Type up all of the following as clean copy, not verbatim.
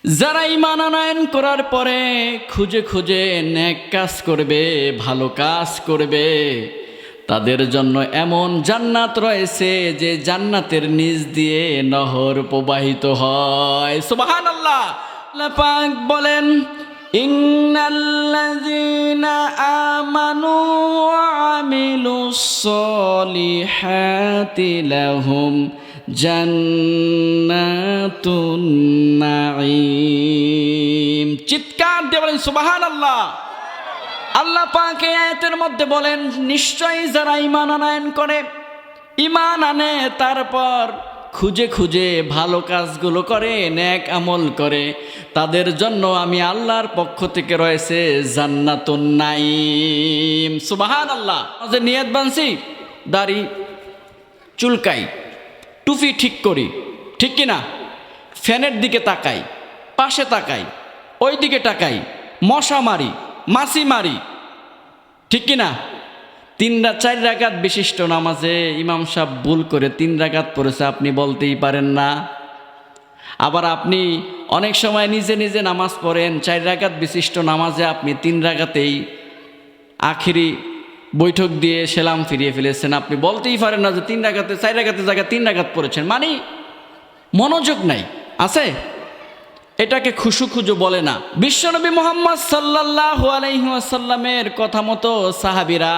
যারা ঈমান আনয়ন করার পরে খুঁজে খুঁজে নেক কাজ করবে, ভালো কাজ করবে, তাদের জন্য এমন জান্নাত রয়েছে যে জান্নাতের নিচ দিয়ে নহর প্রবাহিত হয়। সুবহানাল্লাহ। আল্লাহ পাক বলেন, ইন্নাল্লাযীনা আমানু ওয়া আমিলুস সলিহাতি লাহুম জান্নাতুন নাঈম। চিৎকার দিয়ে বলেন সুবহানাল্লাহ। আল্লাহ পাক এই আয়াতের মধ্যে বলেন, নিশ্চয়ই যারা ঈমান আনয়ন করে, ঈমান আনে, তারপর খুঁজে খুঁজে ভালো কাজগুলো করে, নেক আমল করে, তাদের জন্য আমি আল্লাহর পক্ষ থেকে রয়েছে জান্নাতুন নাঈম। সুবহানাল্লাহ। যে নিয়ত বানছি, দাড়ি চুলকাই, টুপি ঠিক করি, ঠিক কিনা? ফ্যানের দিকে তাকাই, পাশে তাকাই, ওই দিকে তাকাই, মশা মারি, মাছি মারি, ঠিক কিনা? 4 রাকাত বিশিষ্ট নামাজে ইমাম সাহেব ভুল করে 3 রাকাত পড়েছে, আপনি বলতেই পারেন না। আবার আপনি অনেক সময় নিজে নিজে নামাজ পড়েন, 4 রাকাত বিশিষ্ট নামাজে আপনি 3 রাকাতেই আখিরি বৈঠক দিয়ে সেলাম ফিরিয়ে ফেলেছেন। আপনি বলতেই পারেন না যে 3 রাকাতে 4 রাকাতের জায়গায় 3 রাকাত পড়েছেন, মানে মনোযোগ নাই আছে। এটাকে খুশু বলে না। বিশ্বনবী মুহাম্মদ সাল্লাল্লাহু আলাইহি ওয়াসাল্লামের কথা মতো সাহাবীরা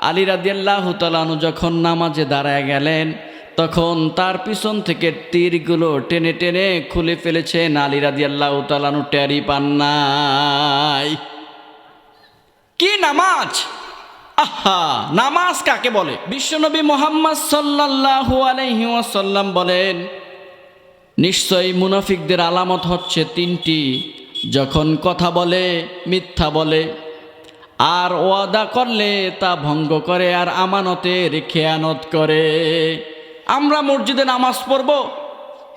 আলী রাদিয়াল্লাহু তাআলা আনহু যখন নামাজে দাঁড়ায় গেলেন, তখন তার পিছন থেকে তীরগুলো টেনে টেনে খুলে ফেলেছেন। আলী রাদিয়াল্লাহু তাআলা আনহু টেরই পান নাই। কি নামাজ! আহা, নামাজ কাকে বলে? বিশ্বনবী মুহাম্মদ সাল্লাল্লাহু আলাইহি ওয়াসাল্লাম বলেন, নিশ্চয়ই মুনাফিকদের আলামত হচ্ছে 3টি। যখন কথা বলে মিথ্যা বলে, আর ওয়াদা করলে তা ভঙ্গ করে, আর আমানতের খেয়ানত করে। আমরা মসজিদে নামাজ পড়ব,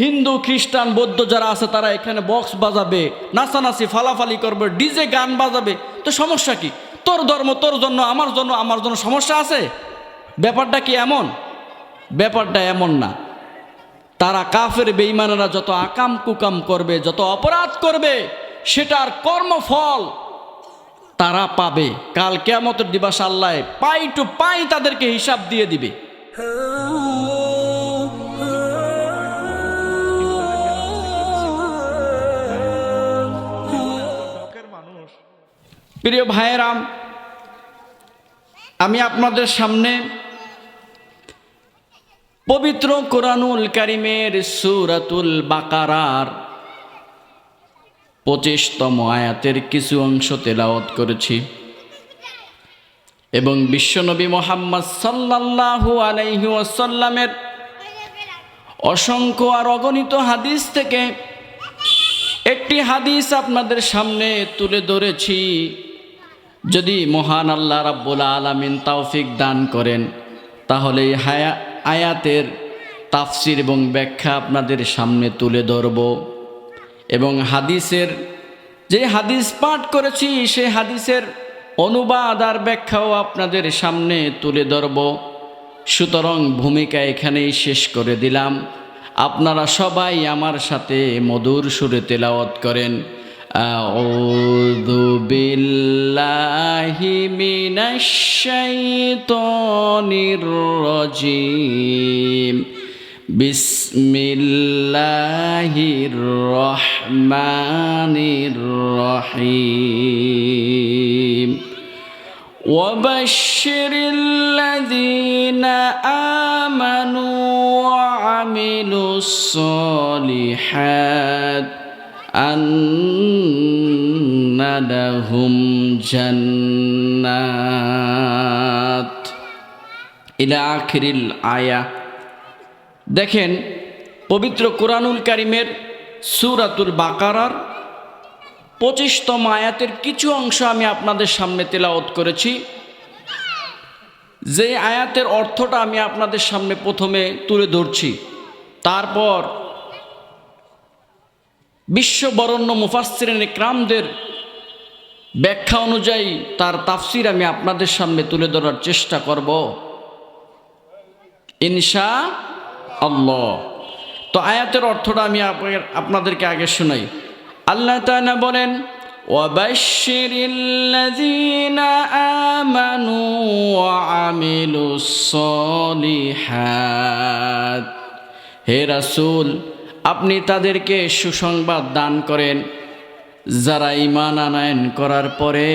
হিন্দু খ্রিস্টান বৌদ্ধ যারা আছে তারা এখানে বক্স বাজাবে, নাচানাচি ফালাফালি করবে, ডিজে গান বাজাবে, তো সমস্যা কি? তোর ধর্ম তোর জন্য, আমার জন্য সমস্যা আছে? ব্যাপারটা কি এমন? ব্যাপারটা এমন না। তারা কাফের বেঈমানেরা যত আকাম কুকাম করবে, যত অপরাধ করবে, সেটার কর্মফল তারা পাবে। কাল কিয়ামতের দিবস আল্লাহ পাই টু পাই তাদেরকে হিসাব দিয়ে দিবে। প্রিয় ভাইয়েরাম, আমি আপনাদের সামনে পবিত্র কোরআনুল কারীমের সূরাতুল বাকারার 25তম আয়াতের কিছু অংশ তেলাওয়াত করেছি এবং বিশ্বনবী মুহাম্মদ সাল্লাল্লাহু আলাইহি ওয়াসাল্লামের অসংখ্য আর অগণিত হাদিস থেকে একটি হাদিস আপনাদের সামনে তুলে ধরেছি। যদি মহান আল্লাহ রাব্বুল আলামিন তৌফিক দান করেন, তাহলে এই আয়াতের তাফসির এবং ব্যাখ্যা আপনাদের সামনে তুলে ধরব এবং হাদিসের যে হাদিস পাঠ করেছি সেই হাদিসের অনুবাদ আর ব্যাখ্যাও আপনাদের সামনে তুলে ধরব। সুতরাং ভূমিকা এখানেই শেষ করে দিলাম। আপনারা সবাই আমার সাথে মধুর সুরে তেলাওয়াত করেন, আউযু বিল্লাহি মিনাশ শাইতানির রাজিম, বিসমিল্লাহির রহমানির রহিম। ওয়াবাশশিরিল্লাযীনা আমানু ওয়া আমিলুস সলিহাত আন্না লাহুম জান্নাত ইলা আখিরিল আয়া। দেখেন, পবিত্র কোরআনুল কারীমের সূরাতুল বাকারার 25তম আয়াতের কিছু অংশ আমি আপনাদের সামনে তেলাওয়াত করেছি। যে আয়াতের অর্থটা আমি আপনাদের সামনে প্রথমে তুলে ধরছি, তারপর বিশ্ববরেণ্য মুফাসসিরিন ইকরামদের ব্যাখ্যা অনুযায়ী তার তাফসির আমি আপনাদের সামনে তুলে ধরার চেষ্টা করব ইনশাআল্লাহ। তো আয়াতের অর্থটা আমি আপনাদেরকে আগে শোনাই। আল্লাহ তাআলা বলেন ওয়াবাশশিরিল্লাযীনা আমানু ওয়া আমিলুস সলিহাত। হে রাসূল, আপনি তাদেরকে সুসংবাদ দান করেন যারা ঈমান আনয়ন করার পরে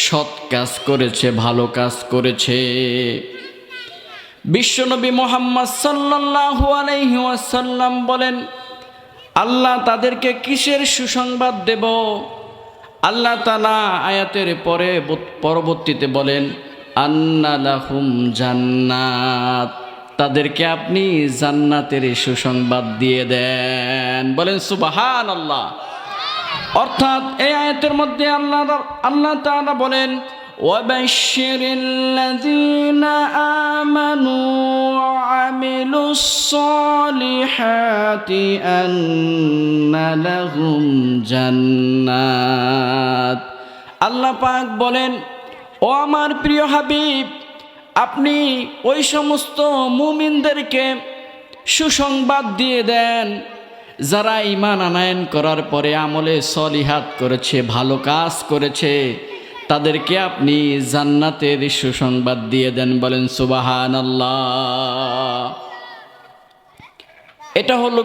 সৎ কাজ করেছে, ভালো কাজ করেছে। বিশ্বনবী মুহাম্মদ সাল্লাল্লাহু আলাইহি ওয়াসাল্লাম বলেন, আল্লাহ তাদেরকে কিসের সুসংবাদ দেব? আল্লাহ তাআলা আয়াতের পরবর্তীতে বলেন আন্না লাহুম জান্নাত, তাদেরকে আপনি জান্নাতের সুসংবাদ দিয়ে দেন। বলেন সুবহানাল্লাহ। অর্থাৎ এই আয়াতের মধ্যে আল্লাহ তাআলা বলেন ওয়াবাশশিরিল্লাযীনা আমানু ওয়া আমিলুস সলিহাতি আন্না লাহুম জান্নাত। আল্লাহ পাক বলেন, ও আমার প্রিয় হাবিব, আপনি ওই সমস্ত মুমিনদেরকে সুসংবাদ দিয়ে দেন যারা ঈমান আনয়ন করার পরে আমলে সলিহাত করেছে, ভালো কাজ করেছে, তাদেরকে আপনি জান্নাতের সুসংবাদ দিয়ে দেন। বলেন সুবহানাল্লাহ। এটা হলো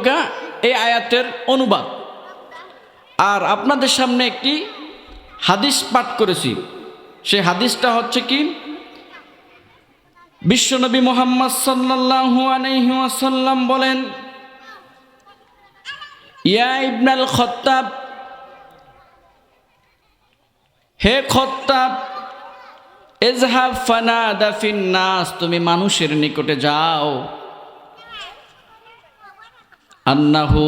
এই আয়াতের অনুবাদ। আর আপনাদের সামনে একটি হাদিস পাঠ করেছি। সেই হাদিসটা হচ্ছে কি, বিশ্বনবী মুহাম্মদ সাল্লাল্লাহু আলাইহি ওয়াসাল্লাম বলেন, ইয়া ইবনাল খাত্তাব, হে খাত্তাব, ইযহাব ফানাদা ফিন নাস, তুমি মানুষের নিকটে যাও, আন্নাহু,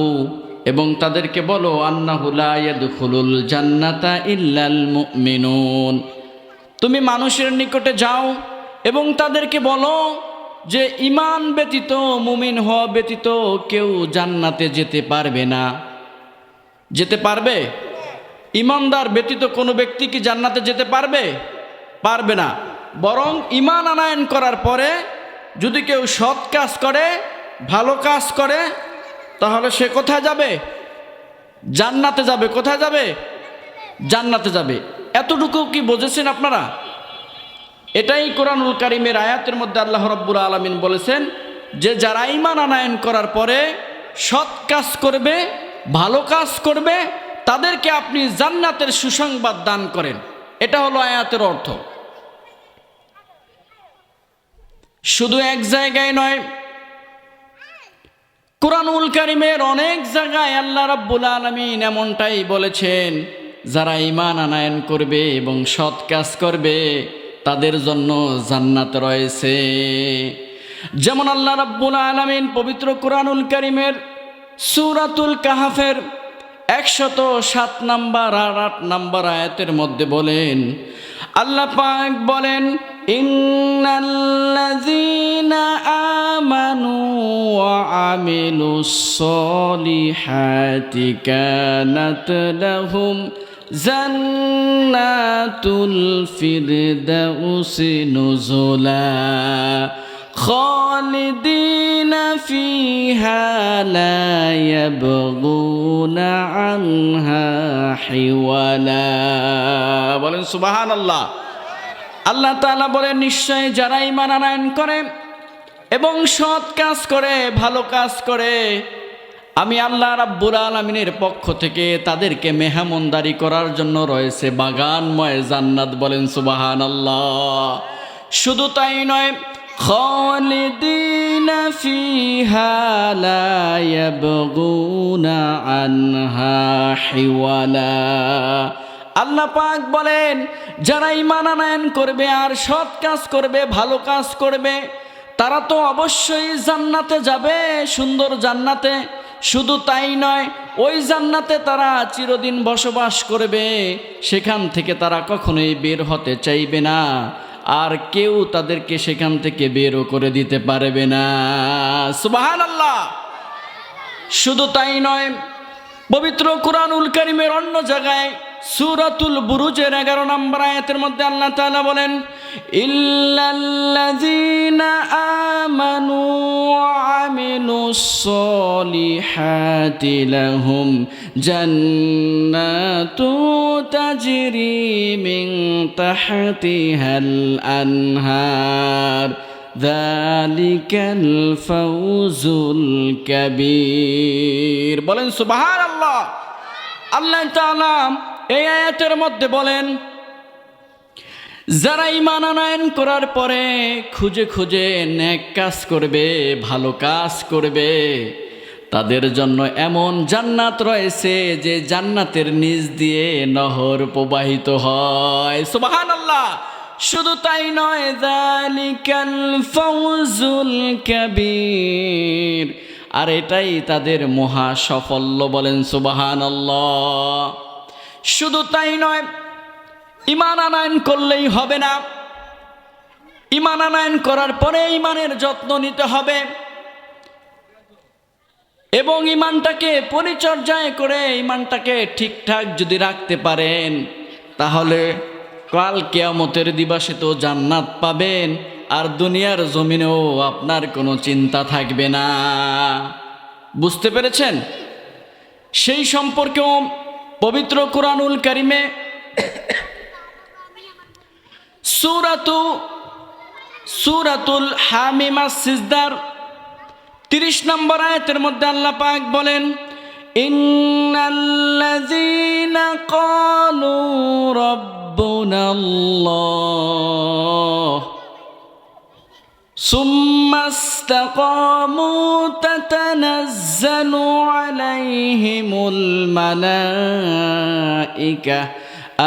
এবং তাদেরকে বলো, আন্নাহু লা ইয়াদখুলুল জান্নাতা ইল্লাল মুমিনুন। তুমি মানুষের নিকটে যাও এবং তাদেরকে বলো যে ঈমান ব্যতীত, মুমিন হওয়া ব্যতীত কেউ জান্নাতে যেতে পারবে না। যেতে পারবে? ঈমানদার ব্যতীত কোনো ব্যক্তি কি জান্নাতে যেতে পারবে? পারবে না। বরং ঈমান আনয়ন করার পরে যদি কেউ সৎ কাজ করে, ভালো কাজ করে, তাহলে সে কোথায় যাবে? জান্নাতে যাবে। কোথায় যাবে? জান্নাতে যাবে। এতটুকু কি বুঝেছেন আপনারা? এটাই কোরআনুল কারীমের আয়াতের মধ্যে আল্লাহ রাব্বুল আলামিন বলেছেন যে যারা ঈমান আনয়ন করার পরে সৎ কাজ করবে, ভালো কাজ করবে, তাদেরকে আপনি জান্নাতের সুসংবাদ দান করেন। এটা হলো আয়াতের অর্থ। শুধু এক জায়গায় নয়, কোরআনুল কারীমের অনেক জায়গায় আল্লাহ রাব্বুল আলামিন এমনটাই বলেছেন, যারা ঈমান আনয়ন করবে এবং সৎ কাজ করবে তাদের জন্য জান্নাত রয়েছে। যেমন আল্লাহ রাব্বুল আলামিন পবিত্র কোরআনুল কারীমের সূরাতুল কাহফের 107 নম্বর আর 8 নম্বর আয়াতের মধ্যে বলেন, আল্লাহ পাক বলেন, ইন্নাল্লাযীনা আমানু ওয়া আমিলুস সলিহাতি কানাত লাহুম জান্নাতুল ফিরদাউসি নুজুলা খালিদিনা ফিহা লা ইয়াবগুনা আনহা হিওয়ালা। বলেন সুবহানাল্লাহ। আল্লাহ তাআলা বলেন, নিশ্চয় যারা ঈমান আনয়ন করে এবং সৎ কাজ করে, ভালো কাজ করে, আমি আল্লাহ রাব্বুল আলামিনের পক্ষ থেকে তাদেরকে মেহমানদারি করার জন্য রয়েছে বাগানময় জান্নাত। বলেন সুবহানাল্লাহ। শুধু তাই নয়, খালিদিনা ফিহা লা ইয়াবগুনা আনহা হিওয়ালা। আল্লাহ পাক বলেন, যারা ঈমান আনয়ন করবে আর সৎ কাজ করবে, ভালো কাজ করবে, তারা তো অবশ্যই জান্নাতে যাবে, সুন্দর জান্নাতে। শুধু তাই নয়, ওই জান্নাতে তারা চিরদিন বসবাস করবে, সেখান থেকে তারা কখনোই বের হতে চাইবে না, আর কেউ তাদেরকে সেখান থেকে বেরও করে দিতে পারবে না। সুবহানাল্লাহ। শুধু তাই নয়, পবিত্র কোরআনুল কারীমের অন্য জায়গায় সূরাতুল বুরুজের 11 নম্বর আয়াতের মধ্যে আল্লাহ তাআলা বলেন, ইল্লাল্লাযীনা আমানু ওয়া আমিলুস সলিহাতি লাহুম জান্নাতু তাজরি মিন তাহতিহাল আনহার যালিকাল ফাওজুল কাবীর। বলেন সুবহানাল্লাহ। আল্লাহ তাআলা এই আয়াতের মধ্যে বলেন, যারা ঈমান আনয়ন করার পরে খুঁজে খুঁজে নেক কাজ করবে, ভালো কাজ করবে, তাদের জন্য এমন জান্নাত রয়েছে যে জান্নাতের নিচ দিয়ে নহর প্রবাহিত হয়। সুবহানাল্লাহ। শুধু তাই নয়, যালিকাল ফাওজুল কাবীর, আর এটাই তাদের মহা সাফল্য। বলেন সুবহানাল্লাহ। শুধু তাই নয়, ঈমান আনয়ন করলেই হবে না, ঈমান আনয়ন করার পরে ঈমানের যত্ন নিতে হবে এবং ঈমানটাকে পরিচর্যায় করে ঈমানটাকে ঠিকঠাক যদি রাখতে পারেন, তাহলে কাল কিয়ামতের দিবসে তো জান্নাত পাবেন, আর দুনিয়ার জমিনেও আপনার কোনো চিন্তা থাকবে না। বুঝতে পেরেছেন? সেই সম্পর্কেও পবিত্র কুরআনুল কারীমে সূরাতুল হামিম সিজদার 30 নম্বর আয়াতের মধ্যে আল্লাহ পাক বলেন, ইন্নাল্লাযীনা ক্বালু রাব্বুনাল্লাহ সুম্মা ইসতাকামু তাতানাজ্জালু আলাইহিমুল মালাইকা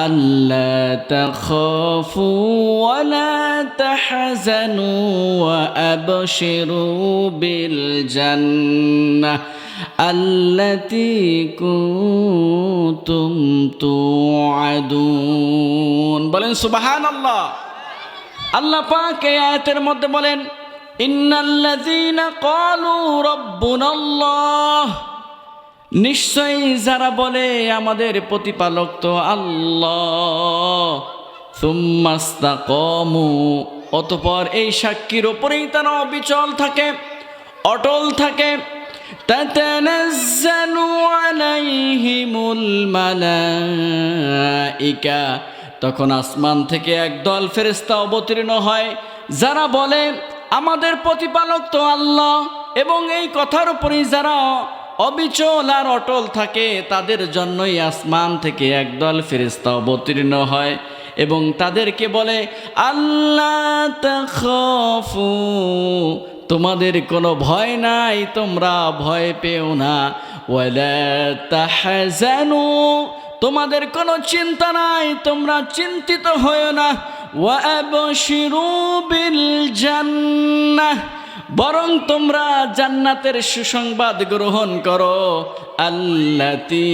আল্লা তাখাফু ওয়া লা তাহজানু ওয়া আবশিরু বিল জান্নাহ আল্লাতী কুনতুম তুআদুন। বলেন সুবহানাল্লাহ। আল্লাহ পাক এই আয়াতের মধ্যে বলেন, ইন্নাল্লাযীনা ক্বালু রাব্বুনাল্লাহ, নিশ্চয়ই যারা বলে আমাদের প্রতিপালক তো আল্লাহ, সুম্মা ইসতাকামু, অতঃপর এই সাক্ষীর উপরেই তারা অবিচল থাকে, অটল থাকে, তাতানাজ্জালু আলাইহিমুল মালাইকা, তখন আসমান থেকে একদল ফেরেশতা অবতীর্ণ হয়, যারা বলে আমাদের প্রতিপালক তো আল্লাহ, এবং এই কথার উপরেই যারা অবিচল আর অটল থাকে, তাদের জন্যই আসমান থেকে একদল ফেরেশতা অবতীর্ণ হয় এবং তাদেরকে বলে, আল্লাহ তাখাফু, তোমাদের কোনো ভয় নাই, তোমরা ভয় পেও না, ওয়ালা তাহজানু, তোমাদের কোনো চিন্তা নাই, তোমরা চিন্তিত হয়ো না, ওয়া আবশিরু বিল জান্নাহ, বরং তোমরা জান্নাতের সুসংবাদ গ্রহণ করো, আল্লাতী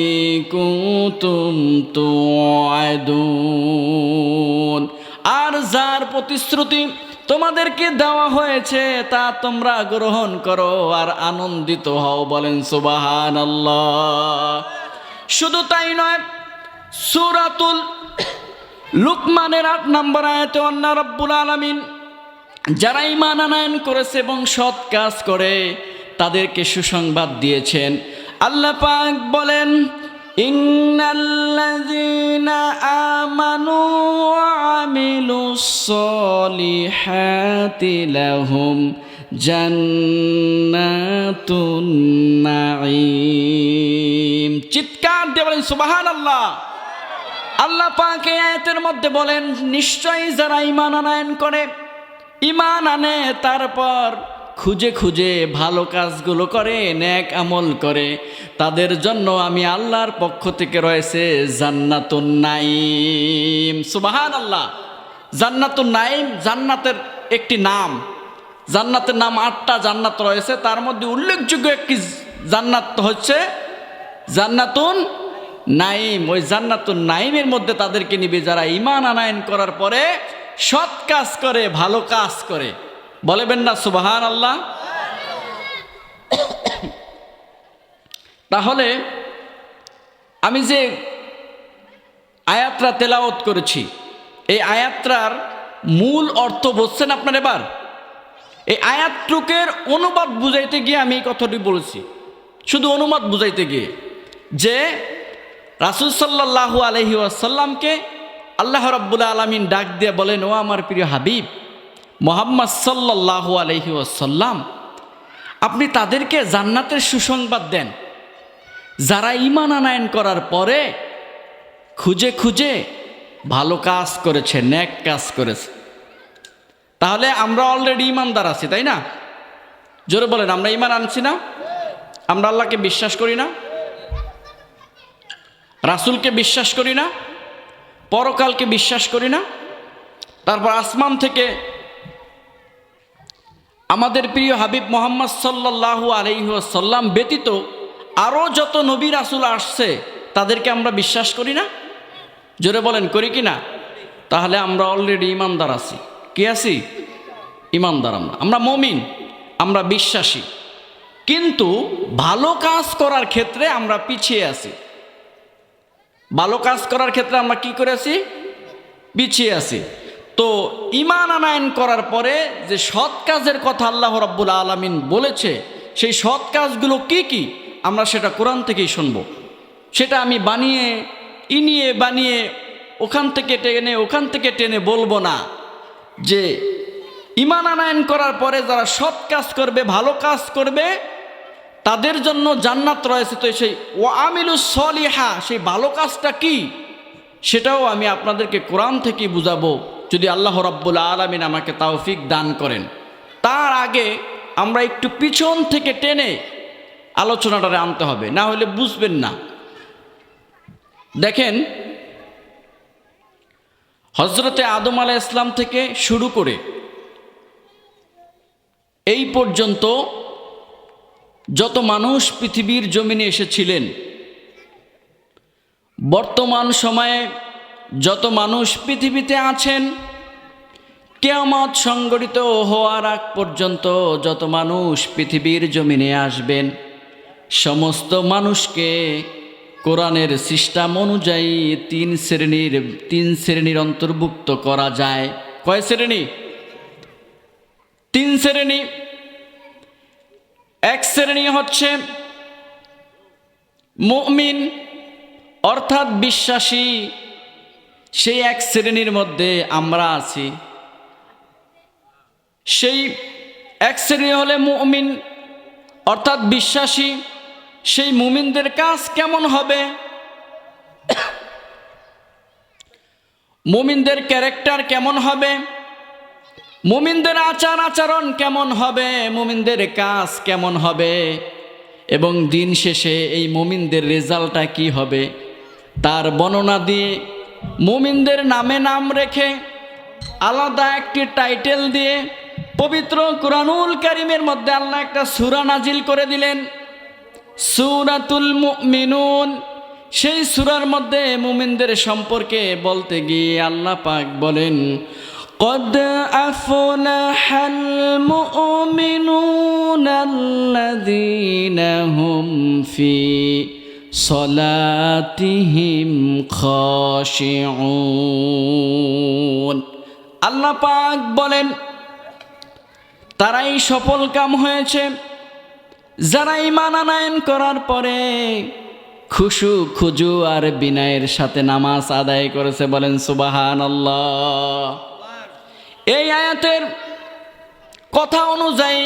কুনতুম তুআদুন, আর যার প্রতিশ্রুতি তোমাদেরকে দেওয়া হয়েছে তা তোমরা গ্রহণ করো আর আনন্দিত হও। বলেন সুবহানাল্লাহ। শুধু তাই নয়, সূরাতুল লুকমানের 8 নম্বর আয়াতে আল্লাহ রাব্বুল আলামিন যারা ঈমান আনয়ন করেছে এবং সৎ কাজ করে তাদেরকে সুসংবাদ দিয়েছেন। আল্লাহ পাক বলেন, ইন্নাল্লাযীনা আমানু ওয়া আমিলুস সলিহাতি লাহুম জান্নাতুন নাঈম। চিৎকার দিয়ে বলেন সুবহানাল্লাহ। আল্লাহ পাক এই আয়াতের মধ্যে বলেন, নিশ্চয়ই যারা ঈমান আনয়ন করে, ঈমান আনে, তারপর খুঁজে খুঁজে ভালো কাজগুলো করে, নেক আমল করে, তাদের জন্য আমি আল্লাহর পক্ষ থেকে রয়েছে জান্নাতুন নাঈম। সুবহানাল্লাহ। জান্নাতুন নাঈম জান্নাতের একটি নাম। জান্নাতের নাম 8টা জান্নাত রয়েছে, তার মধ্যে উল্লেখযোগ্য একটি জান্নাত হচ্ছে জান্নাতুন নাঈম। ওই জান্নাতুন নাঈমের মধ্যে তাদেরকে নিবে যারা ঈমান আনয়ন করার পরে সৎ কাজ করে, ভালো কাজ করে। বলবেন না সুবহানাল্লাহ। তাহলে আমি যে আয়াতরা তেলাওয়াত করেছি। এই আয়াতটার মূল অর্থ বুঝছেন আপনার? এবার এই আয়াতটুকের অনুবাদ বুঝাইতে গিয়ে আমি এই কথাটি বলেছি, শুধু অনুবাদ বুঝাইতে গিয়ে, যে রাসূল সাল্লাল্লাহু আলাইহি ওয়াসাল্লামকে আল্লাহ রাব্বুল আলামিন ডাক দিয়ে বলেন, ও আমার প্রিয় হাবিব মুহাম্মদ সাল্লাল্লাহু আলাইহি ওয়াসাল্লাম, আপনি তাদেরকে জান্নাতের সুসংবাদ দেন যারা ঈমান আনয়ন করার পরে খুঁজে খুঁজে ভালো কাজ করেছে, নেক কাজ করেছে। তাহলে আমরা অলরেডি ঈমানদার আছি, তাই না? জোরে বলেন, আমরা ঈমান আনছি না? আমরা আল্লাহকে বিশ্বাস করি না? রাসূলকে বিশ্বাস করি না? পরকালকে বিশ্বাস করি না? তারপর আসমান থেকে আমাদের প্রিয় হাবিব মুহাম্মদ সাল্লাল্লাহু আলাইহি ওয়াসাল্লাম ব্যতীত আরও যত নবী রাসূল আসছে তাদেরকে আমরা বিশ্বাস করি না? জোরে বলেন, করি কি না? তাহলে আমরা অলরেডি ঈমানদার আছি। কি আছি? ঈমানদার। আমরা মুমিন, আমরা বিশ্বাসী, কিন্তু ভালো কাজ করার ক্ষেত্রে আমরা পিছিয়ে আছি। ভালো কাজ করার ক্ষেত্রে আমরা কি করে আছি? পিছিয়ে আছি। তো ঈমান আনয়ন করার পরে যে সৎ কাজের কথা আল্লাহ রাব্বুল আলামিন বলেছে, সেই সৎ কাজগুলো কি কি আমরা সেটা কোরআন থেকেই শুনবো। সেটা আমি বানিয়ে ওখান থেকে টেনে বলবো না। যে ঈমান আনয়ন করার পরে যারা সৎ কাজ করবে, ভালো কাজ করবে, তাদের জন্য জান্নাত রয়েছে। তো সেই ওয়ামিলুস সলিহা, সেই ভালো কাজটা কি সেটাও আমি আপনাদেরকে কোরআন থেকেই বুঝাবো, যদি আল্লাহ রাব্বুল আলামিন আমাকে তৌফিক দান করেন। তার আগে আমরা একটু পিছন থেকে টেনে আলোচনাটারে আনতে হবে, না হলে বুঝবেন না। দেখেন, হযরতে আদম আলাইহিস সালাম থেকে শুরু করে এই পর্যন্ত যত মানুষ পৃথিবীর জমিনে এসেছিলেন, বর্তমান সময়ে যত মানুষ পৃথিবীতে আছেন, কিয়ামত সংঘটিত হওয়ার আগ পর্যন্ত যত মানুষ পৃথিবীর জমিনে আসবেন, সমস্ত মানুষকে কোরআনের সিস্টেম অনুযায়ী তিন শ্রেণীর অন্তর্ভুক্ত করা যায়। কয় শ্রেণী? 3 শ্রেণী। এক শ্রেণী হচ্ছে মুমিন, অর্থাৎ বিশ্বাসী। সেই এক শ্রেণীর মধ্যে আমরা আছি। সেই এক শ্রেণী হলে মুমিন, অর্থাৎ বিশ্বাসী। সেই মুমিনদের কাজ কেমন হবে? মুমিনদের ক্যারেক্টার কেমন হবে? মুমিনদের আচার আচরণ কেমন হবে? মুমিনদের কাজ কেমন হবে? এবং দিন শেষে এই মুমিনদের রেজাল্টটা কি হবে তার বর্ণনা দিয়ে, মুমিনদের নামে নাম রেখে আলাদা একটি টাইটেল দিয়ে পবিত্র কুরআনুল কারীমের মধ্যে আল্লাহ একটা সূরা নাজিল করে দিলেন, সূরাতুল মুমিনুন। সেই সূরার মধ্যে মুমিনদের সম্পর্কে বলতে গিয়ে আল্লাহ পাক বলেন, قد أفلح المؤمنون الذين هم في صلاتهم خاشعون। আল্লাহ পাক বলেন, তারাই সফল কাম হয়েছে যারা ঈমান আনয়ন করার পরে খুশু খুজু আর বিনয়ের সাথে নামাজ আদায় করেছে। বলেন সুবহানাল্লাহ। এই আয়াতের কথা অনুযায়ী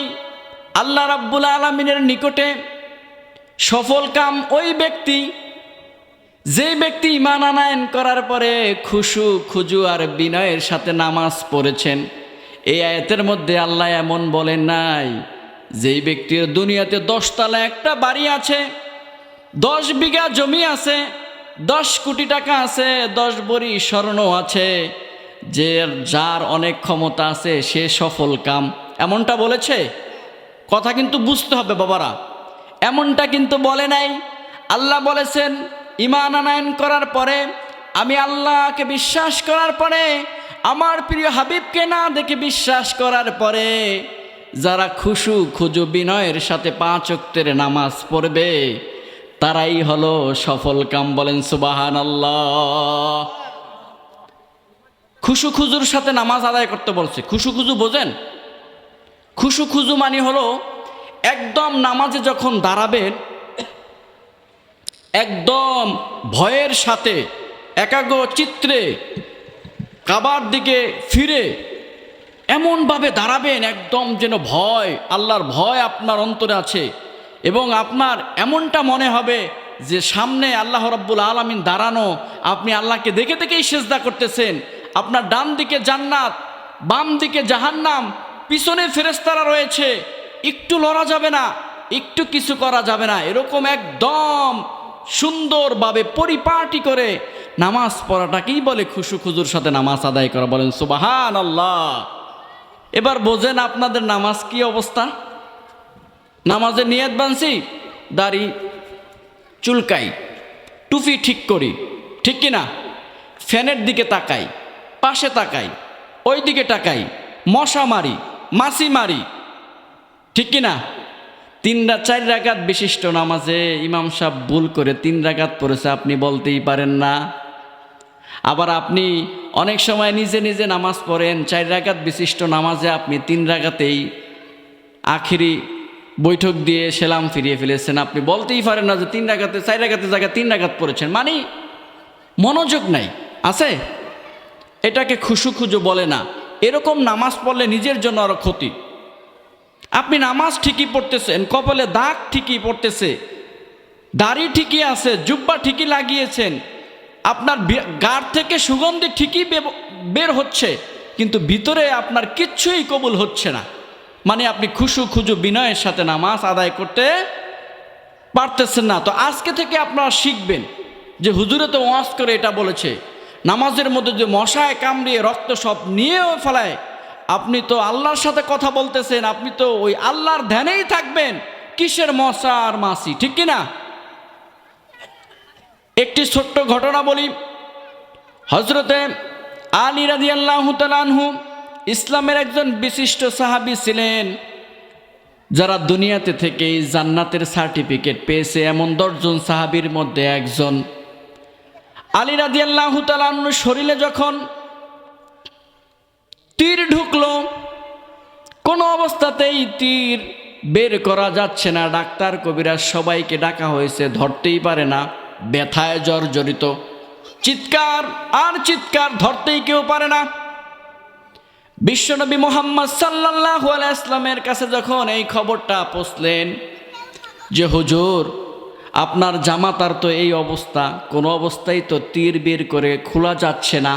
আল্লাহ রাব্বুল আলামিনের নিকটে সফল কাম ওই ব্যক্তি, যে ব্যক্তি ঈমান আনয়ন করার পরে খুশু খুজু আর বিনয়ের সাথে নামাজ পড়েছেন। এই আয়াতের মধ্যে আল্লাহ এমন বলেন নাই যেই ব্যক্তির দুনিয়াতে 10 তলা একটা বাড়ি আছে, 10 বিঘা জমি আছে, 10 কোটি টাকা আছে, 10 ভরি স্বর্ণ আছে, যার অনেক ক্ষমতা আছে সে সফল কাম, এমনটা বলেছে? কথা কিন্তু বুঝতে হবে বাবারা, এমনটা কিন্তু বলে নাই। আল্লাহ বলেছেন ঈমান আনয়ন করার পরে, আমি আল্লাহকে বিশ্বাস করার পরে, আমার প্রিয় হাবিবকে না দেখে বিশ্বাস করার পরে যারা খুশু খুজু বিনয়ের সাথে 5 ওয়াক্তের নামাজ পড়বে তারাই হলো সফল কাম। বলেন সুবহানাল্লাহ। খুশু খুজুর সাথে নামাজ আদায় করতে বলছে। খুশু খুজু বোঝেন? খুশু খুজু মানে হলো একদম নামাজে যখন দাঁড়াবেন একদম ভয়ের সাথে একাগ্র চিত্রে কাবার দিকে ফিরে এমনভাবে দাঁড়াবেন একদম যেন ভয়, আল্লাহর ভয় আপনার অন্তরে আছে এবং আপনার এমনটা মনে হবে যে সামনে আল্লাহ রাব্বুল আলামিন দাঁড়ানো, আপনি আল্লাহকে দেখে দেখেই সিজদা করতেছেন। আপনার ডান দিকে জান্নাত, বাম দিকে জাহান্নাম, পিছনে ফেরেশতারা রয়েছে, একটু লড়া যাবে না, একটু কিছু করা যাবে না, এরকম একদম সুন্দরভাবে পরিপাটি করে নামাজ পড়াটাকেই বলে খুশু খুজুর সাথে নামাজ আদায় করা। বলেন সুবহানাল্লাহ। এবার বোঝেন আপনাদের নামাজ কি অবস্থা। নামাজের নিয়ত বানছি, দাড়ি চুলকাই, টুপি ঠিক করি, ঠিক কিনা, ফ্যানের দিকে তাকাই, পাশে তাকাই, ওই দিকে তাকাই, মশা মারি, মাছি মারি, ঠিক কিনা। 4 রাকাত বিশিষ্ট নামাজে ইমাম সাহেব ভুল করে 3 রাকাত পড়েছে, আপনি বলতেই পারেন না। আবার আপনি অনেক সময় নিজে নিজে নামাজ পড়েন, 4 রাকাত বিশিষ্ট নামাজে আপনি 3 রাকাতেই আখিরি বৈঠক দিয়ে সেলাম ফিরিয়ে ফেলেছেন। আপনি বলতেই পারেন না যে 3 রাকাতে 4 রাকাতের জায়গায় 3 রাকাত পড়েছেন, মানে মনোযোগ নাই আছে। এটাকে খুশু খুজু বলে না। এরকম নামাজ পড়লে নিজের জন্য আরো ক্ষতি। আপনি নামাজ ঠিকই পড়তেছেন, কপালে দাগ ঠিকই পড়তেছে, দাড়ি ঠিকই আছে, জুব্বা ঠিকই লাগিয়েছেন, আপনার গার থেকে সুগন্ধি ঠিকই বের হচ্ছে, কিন্তু ভিতরে আপনার কিচ্ছুই কবুল হচ্ছে না। মানে আপনি খুশু খুজু বিনয়ের সাথে নামাজ আদায় করতে পারতেছেন না। তো আজকে থেকে আপনারা শিখবেন যে হুজুরে তো ওয়াজ করে এটা বলেছে, নামাজের মধ্যে যে মশায় কামড়িয়ে রক্ত সব নিয়েও ফেলায়, আপনি তো আল্লাহর সাথে কথা বলতেছেন, আপনি তো ওই আল্লাহর ধ্যানেই থাকবেন, কিসের মশা আর মাছি, ঠিক কিনা। একটি ছোট্ট ঘটনা বলি। হযরতে আলী রাদিয়াল্লাহু তাআলা আনহু ইসলামের একজন বিশিষ্ট সাহাবী ছিলেন, যারা দুনিয়াতে থেকেই জান্নাতের সার্টিফিকেট পেয়েছে এমন 10 জন সাহাবীর মধ্যে একজন। আলী রাদিয়াল্লাহু তাআলা আনহু শরীরে যখন তীর ঢুকলো, কোনো অবস্থাতেই তীর বের করা যাচ্ছে না, ডাক্তার কবিরাজ সবাইকে ডাকা হয়েছে, ধরতেই পারে না, ব্যথায় জর্জরিত, চিৎকার আর চিৎকার, ধরতেই কেউ পারে না। বিশ্বনবী মুহাম্মদ সাল্লাল্লাহু আলাইহি ওয়াসাল্লামের কাছে যখন এই খবরটা পৌঁছলেন যে হুজুর আপনার জামাতার তো এই অবস্থা, কোনো অবস্থায় তো তীর বের করে খোলা যাচ্ছে না।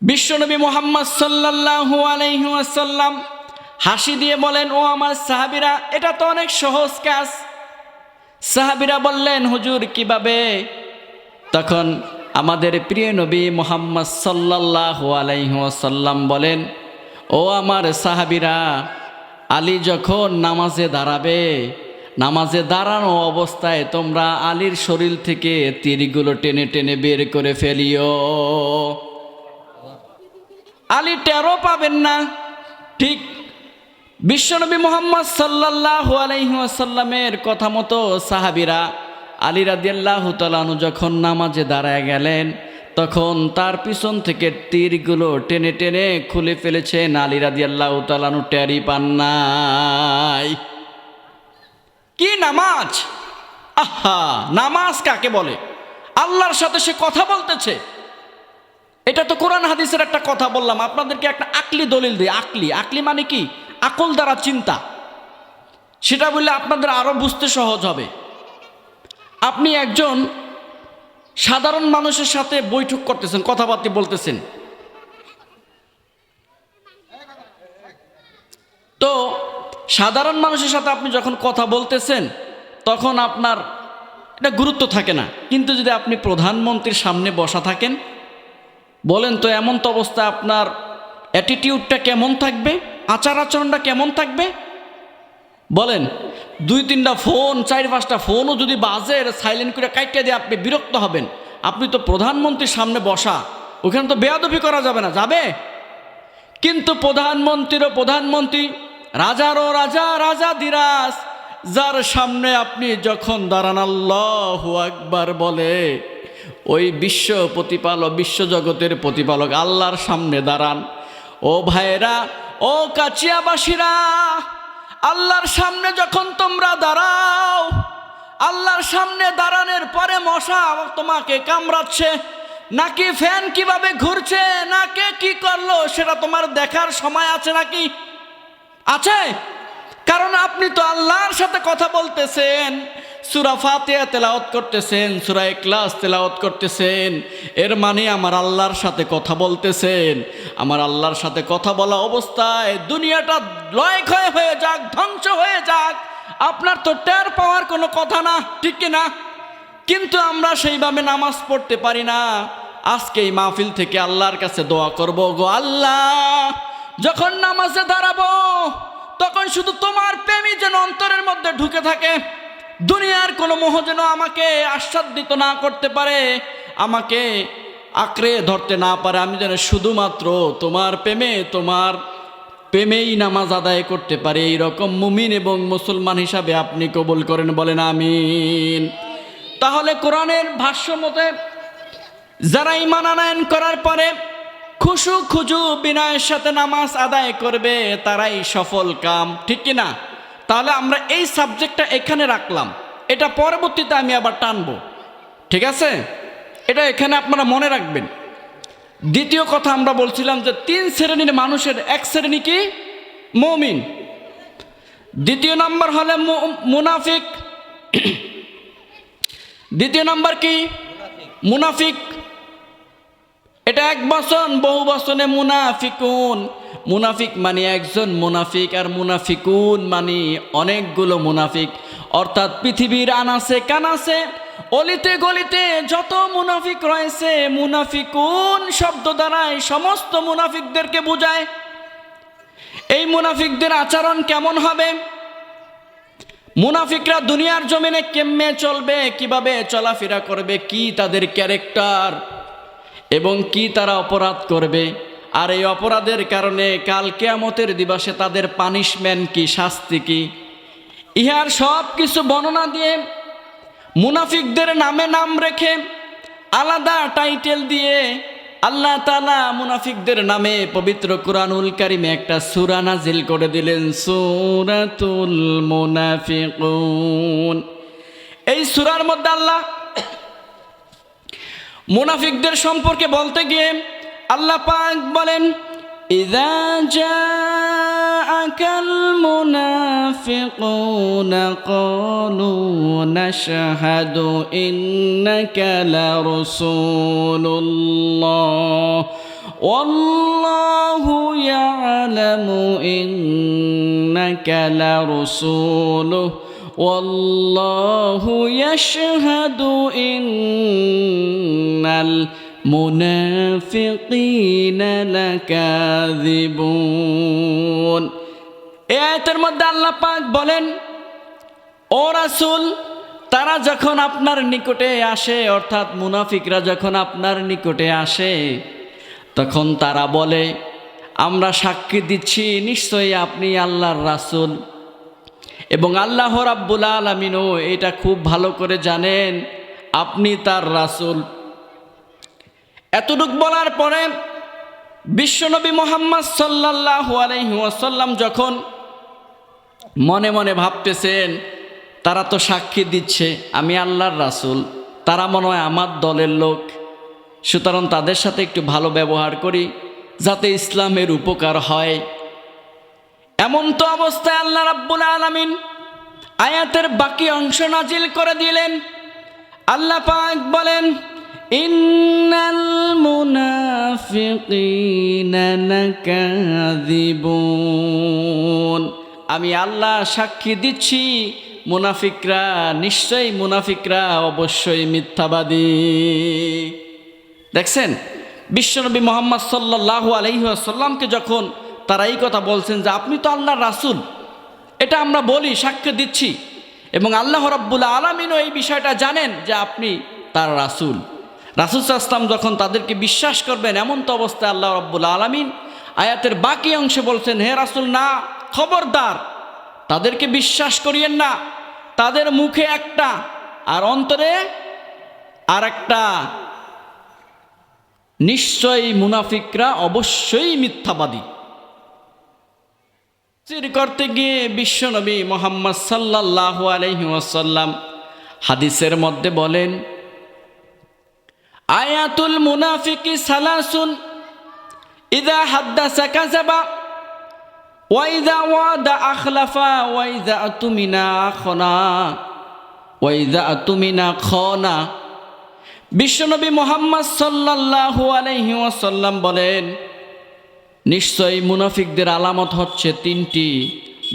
বিশ্বনবী মুহাম্মদ সাল্লাল্লাহু আলাইহি ওয়াসাল্লাম হাসি দিয়ে বলেন, ও আমার সাহাবীরা, এটা তো অনেক সহজ কাজ। সাহাবীরা বললেন, হুজুর কিভাবে? তখন আমাদের প্রিয় নবী মুহাম্মদ সাল্লাল্লাহু আলাইহি ওয়াসাল্লাম বলেন, ও আমার সাহাবীরা, আলী যখন নামাজে দাঁড়াবে, নামাজে দাঁড়ানো অবস্থায় তোমরা আলীর শরীর থেকে তীরগুলো টেনে টেনে বের করে ফেলিও। আলী টেরও পাবেন না। ঠিক বিশ্বনবী মুহাম্মদ সাল্লাল্লাহু আলাইহি ওয়াসাল্লামের কথা মতো সাহাবীরা আলী রাদিয়াল্লাহু তাআলা আনহু যখন নামাজে দাঁড়ায় গেলেন, তখন তার পিছন থেকে তীরগুলো টেনে টেনে খুলে ফেলেছেন। আলী রাদিয়াল্লাহু তাআলা আনহু টেরই পান নাই। কি নামাজ! আহা, নামাজ কাকে বলে? আল্লাহর সাথে সে কথা বলতেছে। এটা তো কোরআন হাদিসের একটা কথা বললাম, আপনাদেরকে একটা আকলি দলিল দিই। আকলি মানে কি? আকল দ্বারা চিন্তা। সেটা বললে আপনাদের আরো বুঝতে সহজ হবে। আপনি একজন সাধারণ মানুষের সাথে বৈঠক করতেছেন, কথাবার্তা বলতেছেন, তো সাধারণ মানুষের সাথে আপনি যখন কথা বলতেছেন তখন আপনার এটা গুরুত্ব থাকে না। কিন্তু যদি আপনি প্রধানমন্ত্রীর সামনে বসা থাকেন, বলেন তো এমন তো অবস্থা আপনার অ্যাটিটিউডটা কেমন থাকবে, আচার আচরণটা কেমন থাকবে? বলেন, 2-3টা ফোন, 4-5টা ফোনও যদি বাজে, সাইলেন্ট করে কাটিয়ে দিয়ে আপনি বিরক্ত হবেন। আপনি তো প্রধানমন্ত্রীর সামনে বসা, ওখানে তো বেয়াদবি করা যাবে না, যাবে? কিন্তু প্রধানমন্ত্রীরও প্রধানমন্ত্রী, রাজারও রাজা, রাজা ধীরাজ, যার সামনে আপনি যখন দাঁড়ান আল্লাহু আকবার বলে, ওই বিশ্ব প্রতিপালক, বিশ্বজগতের প্রতিপালক আল্লাহর সামনে দাঁড়ান। ও ভাইরা, ও কাচিয়াবাসীরা, আল্লাহর সামনে যখন তোমরা দাঁড়াও, আল্লাহর সামনে দাঁড়ানোর পরে মশা তোমাকে কামড়াচ্ছে নাকি ফ্যান কিভাবে ঘুরছে, নাকে কি করলো, সেটা তোমার দেখার সময় আছে নাকি? আছে? কারণ আপনি তো আল্লাহর সাথে কথা বলতেছেন, সূরা ফাতিহা তেলাওয়াত করতেছেন, সূরা ইখলাস তেলাওয়াত করতেছেন। এর মানে আমার আল্লাহর সাথে কথা বলতেছেন। আমার আল্লাহর সাথে কথা বলা অবস্থায় দুনিয়াটা লয়ক্ষয় হয়ে যাক, ধ্বংস হয়ে যাক, আপনার তো টের পাওয়ার কোনো কথা না, ঠিক কি না? কিন্তু আমরা সেইভাবে নামাজ পড়তে পারি না। আজকে এই মাহফিল থেকে আল্লাহর কাছে দোয়া করব, গো আল্লাহ, যখন নামাজে দাঁড়াবো তখন শুধু তোমার প্রেমই যেন অন্তরের মধ্যে ঢুকে থাকে। দুনিয়ার কোনো মোহ যেন আমাকে আস্বাদিত না করতে পারে, আমাকে আঁকড়ে ধরতে না পারে। আমি যেন শুধুমাত্র তোমার প্রেমেই নামাজ আদায় করতে পারি। এইরকম মুমিন এবং মুসলমান হিসাবে আপনি কবুল করেন, বলেন আমিন। তাহলে কোরআনের ভাষ্য মতে যারা ঈমান আনয়ন করার পরে খুশু খুজু বিনয়ের সাথে নামাজ আদায় করবে তারাই সফল কাম, ঠিক কি না? তাহলে আমরা এই সাবজেক্টটা এখানে রাখলাম, এটা পরবর্তীতে আমি আবার টানবো, ঠিক আছে? এটা এখানে আপনারা মনে রাখবেন। দ্বিতীয় কথা আমরা বলছিলাম যে 3 শ্রেণীর মানুষের এক শ্রেণী কি? মুমিন। দ্বিতীয় নাম্বার হলে মুনাফিক। দ্বিতীয় নাম্বার কি? মুনাফিক। এটা এক বচন, বহু বচনে মুনাফিকুন। মুনাফিক মানে একজন মুনাফিক, আর মুনাফিকুন মানে অনেকগুলো মুনাফিক। অর্থাৎ পৃথিবীর আনাচে কানাচে, অলিতে গলিতে যত মুনাফিক রয়েছে, মুনাফিকুন শব্দ দ্বারাই সমস্ত মুনাফিকদেরকে বোঝায়। এই মুনাফিকদের আচরণ কেমন হবে? মুনাফিকরা দুনিয়ার জমিনে কেমনে চলবে, কিভাবে চলাফেরা করবে, কি তাদের ক্যারেক্টার এবং কি তারা অপরাধ করবে, আর এই অপরাধের কারণে কাল কিয়ামতের দিবসে তাদের পানিশমেন্ট কি, শাস্তি কি, ইহার সব কিছু বর্ণনা দিয়ে মুনাফিকদের নামে নাম রেখে আলাদা টাইটেল দিয়ে আল্লাহ তাআলা মুনাফিকদের নামে পবিত্র কুরআনুল কারীমে একটা সূরা নাজিল করে দিলেন, সূরাতুল মুনাফিকুন। এই সূরার মধ্যে আল্লাহ মুনাফিকদের সম্পর্কে বলতে গিয়ে আল্লাহ পাক বলেন, ইযা জাআকাল মুনাফিকুনা ক্বালু নাশহাদু ইন্নাকা লারাসূলুল্লাহ ওয়াল্লাহু ইয়ালামু ইন্নাকা লারাসূলুহু ওয়াল্লাহু ইয়াশহাদু ইন্নাল মুনাফিকিনা লাকাযিবুন। এই আয়াতের মধ্যে আল্লাহ পাক বলেন, ও রাসূল, তারা যখন আপনার নিকটে আসে, অর্থাৎ মুনাফিকরা যখন আপনার নিকটে আসে, তখন তারা বলে, আমরা সাক্ষী দিচ্ছি নিশ্চয়ই আপনি আল্লাহর রাসূল, এবং আল্লাহ রাব্বুল আলামিনও এটা খুব ভালো করে জানেন আপনি তার রাসূল। এতটুক বলার পরে বিশ্বনবী মুহাম্মদ সাল্লাল্লাহু আলাইহি ওয়াসাল্লাম যখন মনে মনে ভাবতেছেন, তারা তো সাক্ষী দিচ্ছে আমি আল্লাহর রাসূল, তারা মনে হয় আমার দলের লোক, সুতরাং তাদের সাথে একটু ভালো ব্যবহার করি যাতে ইসলামের উপকার হয়। এমন তো অবস্থায় আল্লাহ রাব্বুল আলামিন আয়াতের বাকি অংশ নাজিল করে দিলেন। আল্লাহ পাক বলেন, ইন্নাল মুনাফিকিনা লাকাযিবুন। আমি আল্লাহ সাক্ষী দিচ্ছি মুনাফিকরা অবশ্যই মিথ্যাবাদী। দেখছেন, বিশ্বনবী মুহাম্মদ সাল্লাল্লাহু আলাইহি ওয়াসাল্লামকে যখন তারা এই কথা বলছেন যে আপনি তো আল্লাহর রাসূল, এটা আমরা বলি, সাক্ষ্য দিচ্ছি, এবং আল্লাহ রাব্বুল আলামিনও এই বিষয়টা জানেন যে আপনি তার রাসূল। রাসূল সাল্লাল্লাহু আলাইহি ওয়াসাল্লাম যখন তাদেরকে বিশ্বাস করবেন, এমন তো অবস্থায় আল্লাহ রাব্বুল আলামিন আয়াতের বাকি অংশে বলছেন, হে রাসূল, না, খবরদার, তাদেরকে বিশ্বাস করিয়েন না। তাদের মুখে একটা আর অন্তরে আর একটা। নিশ্চয়ই মুনাফিকরা অবশ্যই মিথ্যাবাদী। তাফসীর করতে গিয়ে বিশ্বনবী মুহাম্মদ সাল্লাল্লাহু আলাইহি ওয়াসাল্লাম হাদিসের মধ্যে বলেন, আয়াতুল মুনাফিকি সালাসুন, ইযা হাদ্দাসা কাযাবা, ওয়া ইযা ওয়াদা আখলাফা, ওয়া ইযা আতুমিনা খানা, ওয়া ইযা আতুমিনা খানা। বিশ্বনবী মুহাম্মদ সাল্লাল্লাহু আলাইহি ওয়াসাল্লাম বলেন, নিশ্চয়ই মুনাফিকদের আলামত হচ্ছে তিনটি।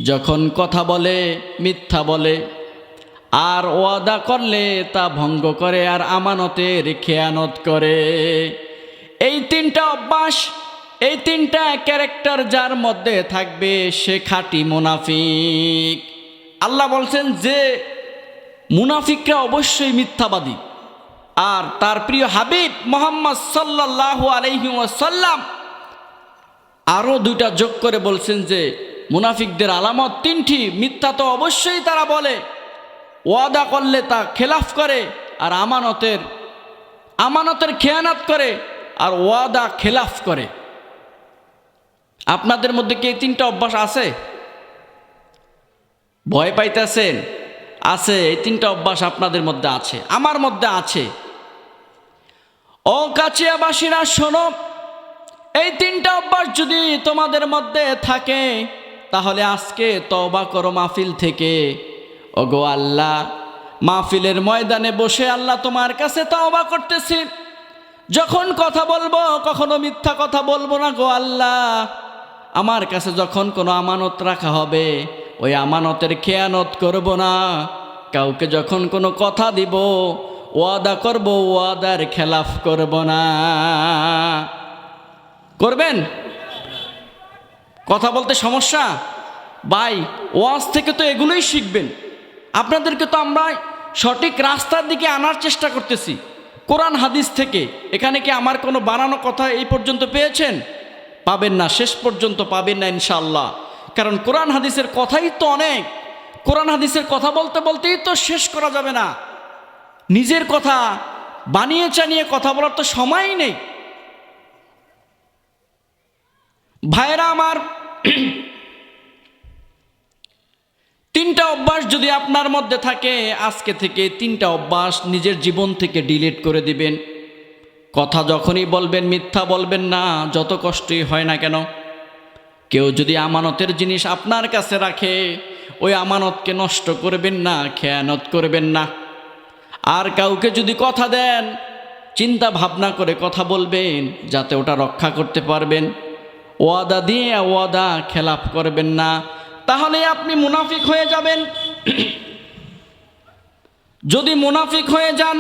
যখন কথা বলে মিথ্যা বলে, আর ওয়াদা করলে তা ভঙ্গ করে, আর আমানতের খেয়ানত করে। এই তিনটা অভ্যাস, এই তিনটা ক্যারেক্টার যার মধ্যে থাকবে সে খাঁটি মুনাফিক। আল্লাহ বলছেন যে মুনাফিকরা অবশ্যই মিথ্যাবাদী। আর তার প্রিয় হাবিব মুহাম্মদ সাল্লাল্লাহু আলাইহি ওয়াসাল্লাম আরও দুইটা যোগ করে বলছেন যে মুনাফিকদের আলামত তিনটি। মিথ্যা তো অবশ্যই তারা বলে, ওয়াদা করলে তা খেলাফ করে, আর আমানতের খেয়ানত করে, আর ওয়াদা খেলাফ করে। আপনাদের মধ্যে কি এই তিনটা অভ্যাস আছে? ভয় পাইতেছেন? আছে, এই তিনটা অভ্যাস আপনাদের মধ্যে আছে, আমার মধ্যে আছে। ও কাচিয়াবাসীরা শোনো, এই তিনটা অভ্যাস যদি তোমাদের মধ্যে থাকে তাহলে আজকে তওবা করো মাহফিল থেকে। ওগো আল্লাহ, মাহফিলের ময়দানে বসে আল্লাহ তোমার কাছে তওবা করতেছি, যখন কথা বলবো কখনো মিথ্যা কথা বলবো না গো আল্লাহ। আমার কাছে যখন কোনো আমানত রাখা হবে ওই আমানতের খেয়ানত করব না। কাউকে যখন কোনো কথা দিব, ওয়াদা করব, ওয়াদার খেলাফ করব না। করবেন? কথা বলতে সমস্যা? ভাই, ওয়াজ থেকে তো এগুলোই শিখবেন। আপনাদেরকে তো আমরা সঠিক রাস্তার দিকে আনার চেষ্টা করতেছি কোরআন হাদিস থেকে। এখানে কি আমার কোনো বানানো কথা এই পর্যন্ত পেয়েছেন? পাবেন না, শেষ পর্যন্ত পাবেন না ইনশাআল্লাহ। কারণ কোরআন হাদিসের কথাই তো অনেক। কোরআন হাদিসের কথা বলতে বলতেই তো শেষ করা যাবে না। নিজের কথা বানিয়ে চানিয়ে কথা বলার তো সময়ই নেই। ভাইরা আমার, তিনটা অভ্যাস যদি আপনার মধ্যে থাকে, আজকে থেকে তিনটা অভ্যাস নিজের জীবন থেকে ডিলিট করে দিবেন। কথা যখনই বলবেন মিথ্যা বলবেন না, যত কষ্টই হয় না কেন। কেউ যদি আমানতের জিনিস আপনার কাছে রাখে, ওই আমানতকে নষ্ট করবেন না, খেয়ানত করবেন না। আর কাউকে যদি কথা দেন, চিন্তা ভাবনা করে কথা বলবেন যাতে ওটা রক্ষা করতে পারবেন। ওয়াদা দিয়ে ওয়াদা খেলাফ করবেন না, তাহলে আপনি মুনাফিক হয়ে যাবেন। যদি মুনাফিক হয়ে যান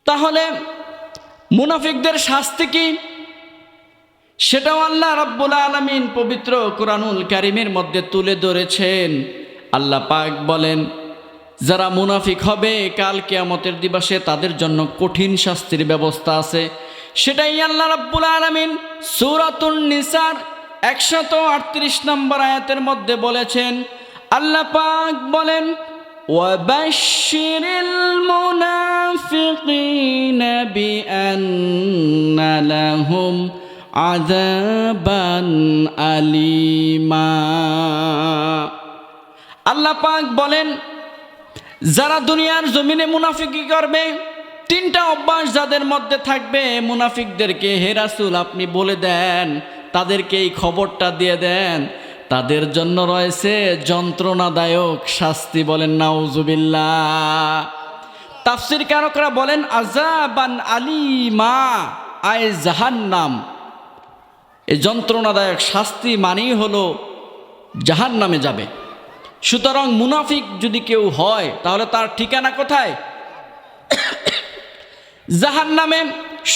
তাহলে মুনাফিকদের শাস্তি কি সেটাও আল্লাহ রাব্বুল আলামিন পবিত্র কোরআনুল কারীমের মধ্যে তুলে ধরেছেন। আল্লাহ পাক বলেন, যারা মুনাফিক হবে কাল কিয়ামতের দিবসে তাদের জন্য কঠিন শাস্তির ব্যবস্থা আছে। সেটাই আল্লাহ রাব্বুল আলামিন সূরাতুন নিসার 138 নম্বর আয়াতের মধ্যে বলেছেন। আল্লাহ পাক বলেন, ওয়াবাশশিরিল মুনাফিকিনা বিআন্না লাহুম আযাবান আলিমা। আল্লাহ পাক বলেন, যারা দুনিয়ার জমিনে মুনাফিকি করবে, তিনটা অভ্যাস যাদের মধ্যে থাকবে, মুনাফিকদেরকে হে রাসূল আপনি বলে দেন, তাদেরকে এই খবরটা দিয়ে দেন, তাদের জন্য রয়েছে যন্ত্রণাদায়ক শাস্তি। বলেন নাউজুবিল্লাহ। তাফসীর কারকরা বলেন আযাবান আলিমা আয় জাহান্নাম। এই যন্ত্রণাদায়ক শাস্তি মানেই হলো জাহান্নামে যাবে। সুতরাং মুনাফিক যদি কেউ হয় তাহলে তার ঠিকানা কোথায়? জাহান্নামে।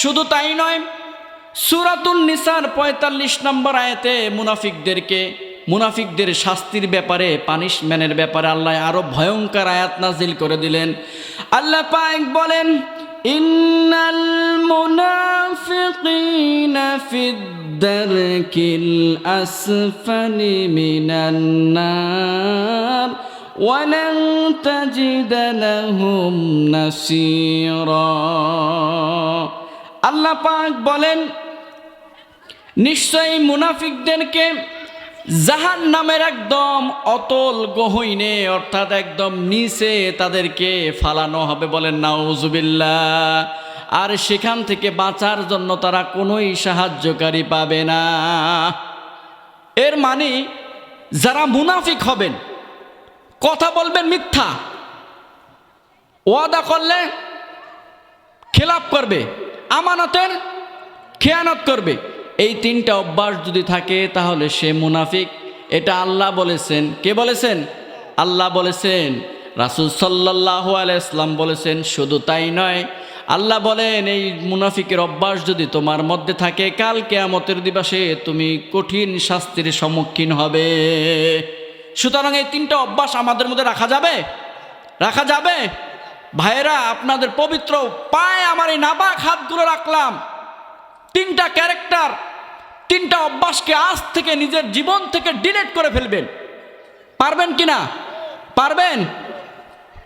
শুধু তাই নয়, সূরাতুন নিসার 45 নম্বর আয়াতে মুনাফিকদের শাস্তির ব্যাপারে, পানিশমেন্টের ব্যাপারে আল্লাহ আরো ভয়ঙ্কর আয়াত নাজিল করে দিলেন। আল্লাহ পাক বলেন, ইন্নাল মুনাফিকিনা ফিদ-দারকিল আসফালি মিনান নার ওয়া লান তাজিদা লাহুম নাসীরা। আল্লাহ পাক বলেন, নিশ্চয়ই মুনাফিকদেরকে জাহান্নামের একদম অতল গহীনে অর্থাৎ একদম নিচে তাদেরকে ফালানো হবে। বলেন নাউজুবিল্লাহ। আর সেখান থেকে বাঁচার জন্য তারা কোনোই সাহায্যকারী পাবে না। এর মানে যারা মুনাফিক হবেন, কথা বলবেন মিথ্যা, ওয়াদা করলে খেলাপ করবে, আমানতের খেয়ানত করবে, এই তিনটা অভ্যাস যদি থাকে তাহলে সে মুনাফিক। এটা আল্লাহ বলেছেন। কে বলেছেন? আল্লাহ বলেছেন, রাসূল সাল্লাল্লাহু আলাইহি ওয়াসাল্লাম বলেছেন। শুধু তাই নয়, আল্লাহ বলেন এই মুনাফিকের অভ্যাস যদি তোমার মধ্যে থাকে, কাল কিয়ামতের দিবসে তুমি কঠিন শাস্তির সম্মুখীন হবে। সুতরাং এই তিনটা অভ্যাস আমাদের মধ্যে রাখা যাবে, রাখা যাবে। ভাইয়েরা, আপনাদের পবিত্র পায়ে আমার এই নাপাক হাতগুলো রাখলাম। তিনটা ক্যারেক্টার, তিনটা অভ্যাসকে আজ থেকে নিজের জীবন থেকে ডিলিট করে ফেলবেন। পারবেন কিনা? পারবেন?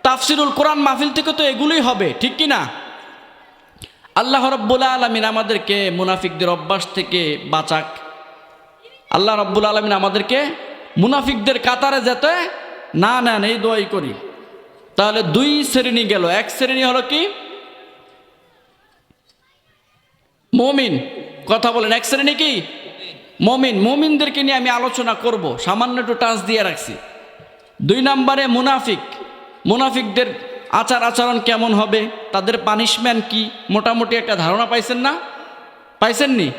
তাফসিরুল কোরআন মাহফিল থেকে তো এগুলোই হবে, ঠিক কিনা? আল্লাহ রাব্বুল আলামিন আমাদেরকে মুনাফিকদের অভ্যাস থেকে বাঁচাক। আল্লাহ রাব্বুল আলামিন আমাদেরকে মুনাফিকদের কাতারে যেতে না নেন, এই দোয়াই করি। তাহলে দুই শ্রেণী গেল। এক শ্রেণী হলো কি? মুমিন। কথা বলেন, এক শ্রেণী কি? মুমিন। মুমিনদেরকে নিয়ে আমি আলোচনা করব, সামান্য একটু টাচ দিয়ে রাখছি। দুই নম্বরে মুনাফিক। মুনাফিকদের আচার আচরণ কেমন হবে, তাদের পানিশমেন্ট কি, মোটামুটি একটা ধারণা পাইছেন না? পাইছেননি?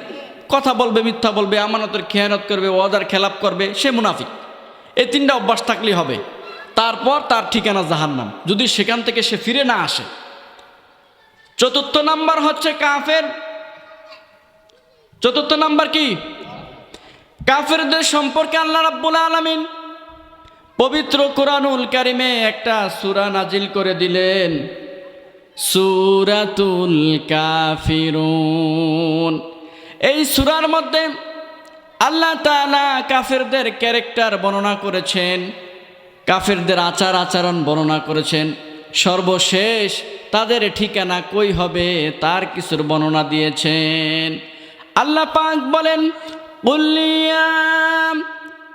কথা বলবে, মিথ্যা বলবে, আমানতের খেয়ানত করবে, ওয়াদার খেলাপ করবে, সে মুনাফিক। এই তিনটা অভ্যাস থাকলেই হবে। তারপর তার ঠিকানা জাহান্নাম, যদি সেখান থেকে সে ফিরে না আসে। চতুর্থ নাম্বার হচ্ছে কাফের। চতুর্থ নাম্বার কি? কাফেরদের সম্পর্কে আল্লাহ রাব্বুল আলামিন পবিত্র কোরআনুল কারিমে একটা সূরা নাজিল করে দিলেন, সূরাতুল কাফিরুন। এই সূরার মধ্যে আল্লাহ তাআলা কাফেরদের ক্যারেক্টার বর্ণনা করেছেন, কাফেরদের আচার আচরণ বর্ণনা করেছেন। সর্বশেষ তাদের ঠিকানা কই হবে তার কিছুর বর্ণনা দিয়েছেন। আল্লাহ পাক বলেন, কুল ইয়া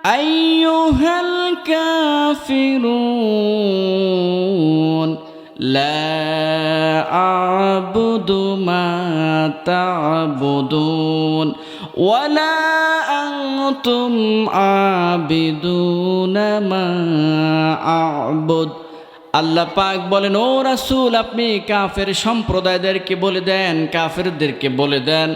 আইয়ুহাল কাফিরুন লা আ'বুদু মা তা'বুদুন ওয়ালা আনতুম আবিদুনা মা আ'বুদ। আল্লাহ পাক বলেন, ও রাসূল, আপনি কাফের সম্প্রদায়দেরকে বলে দেন, কাফেরদেরকে বলে দেন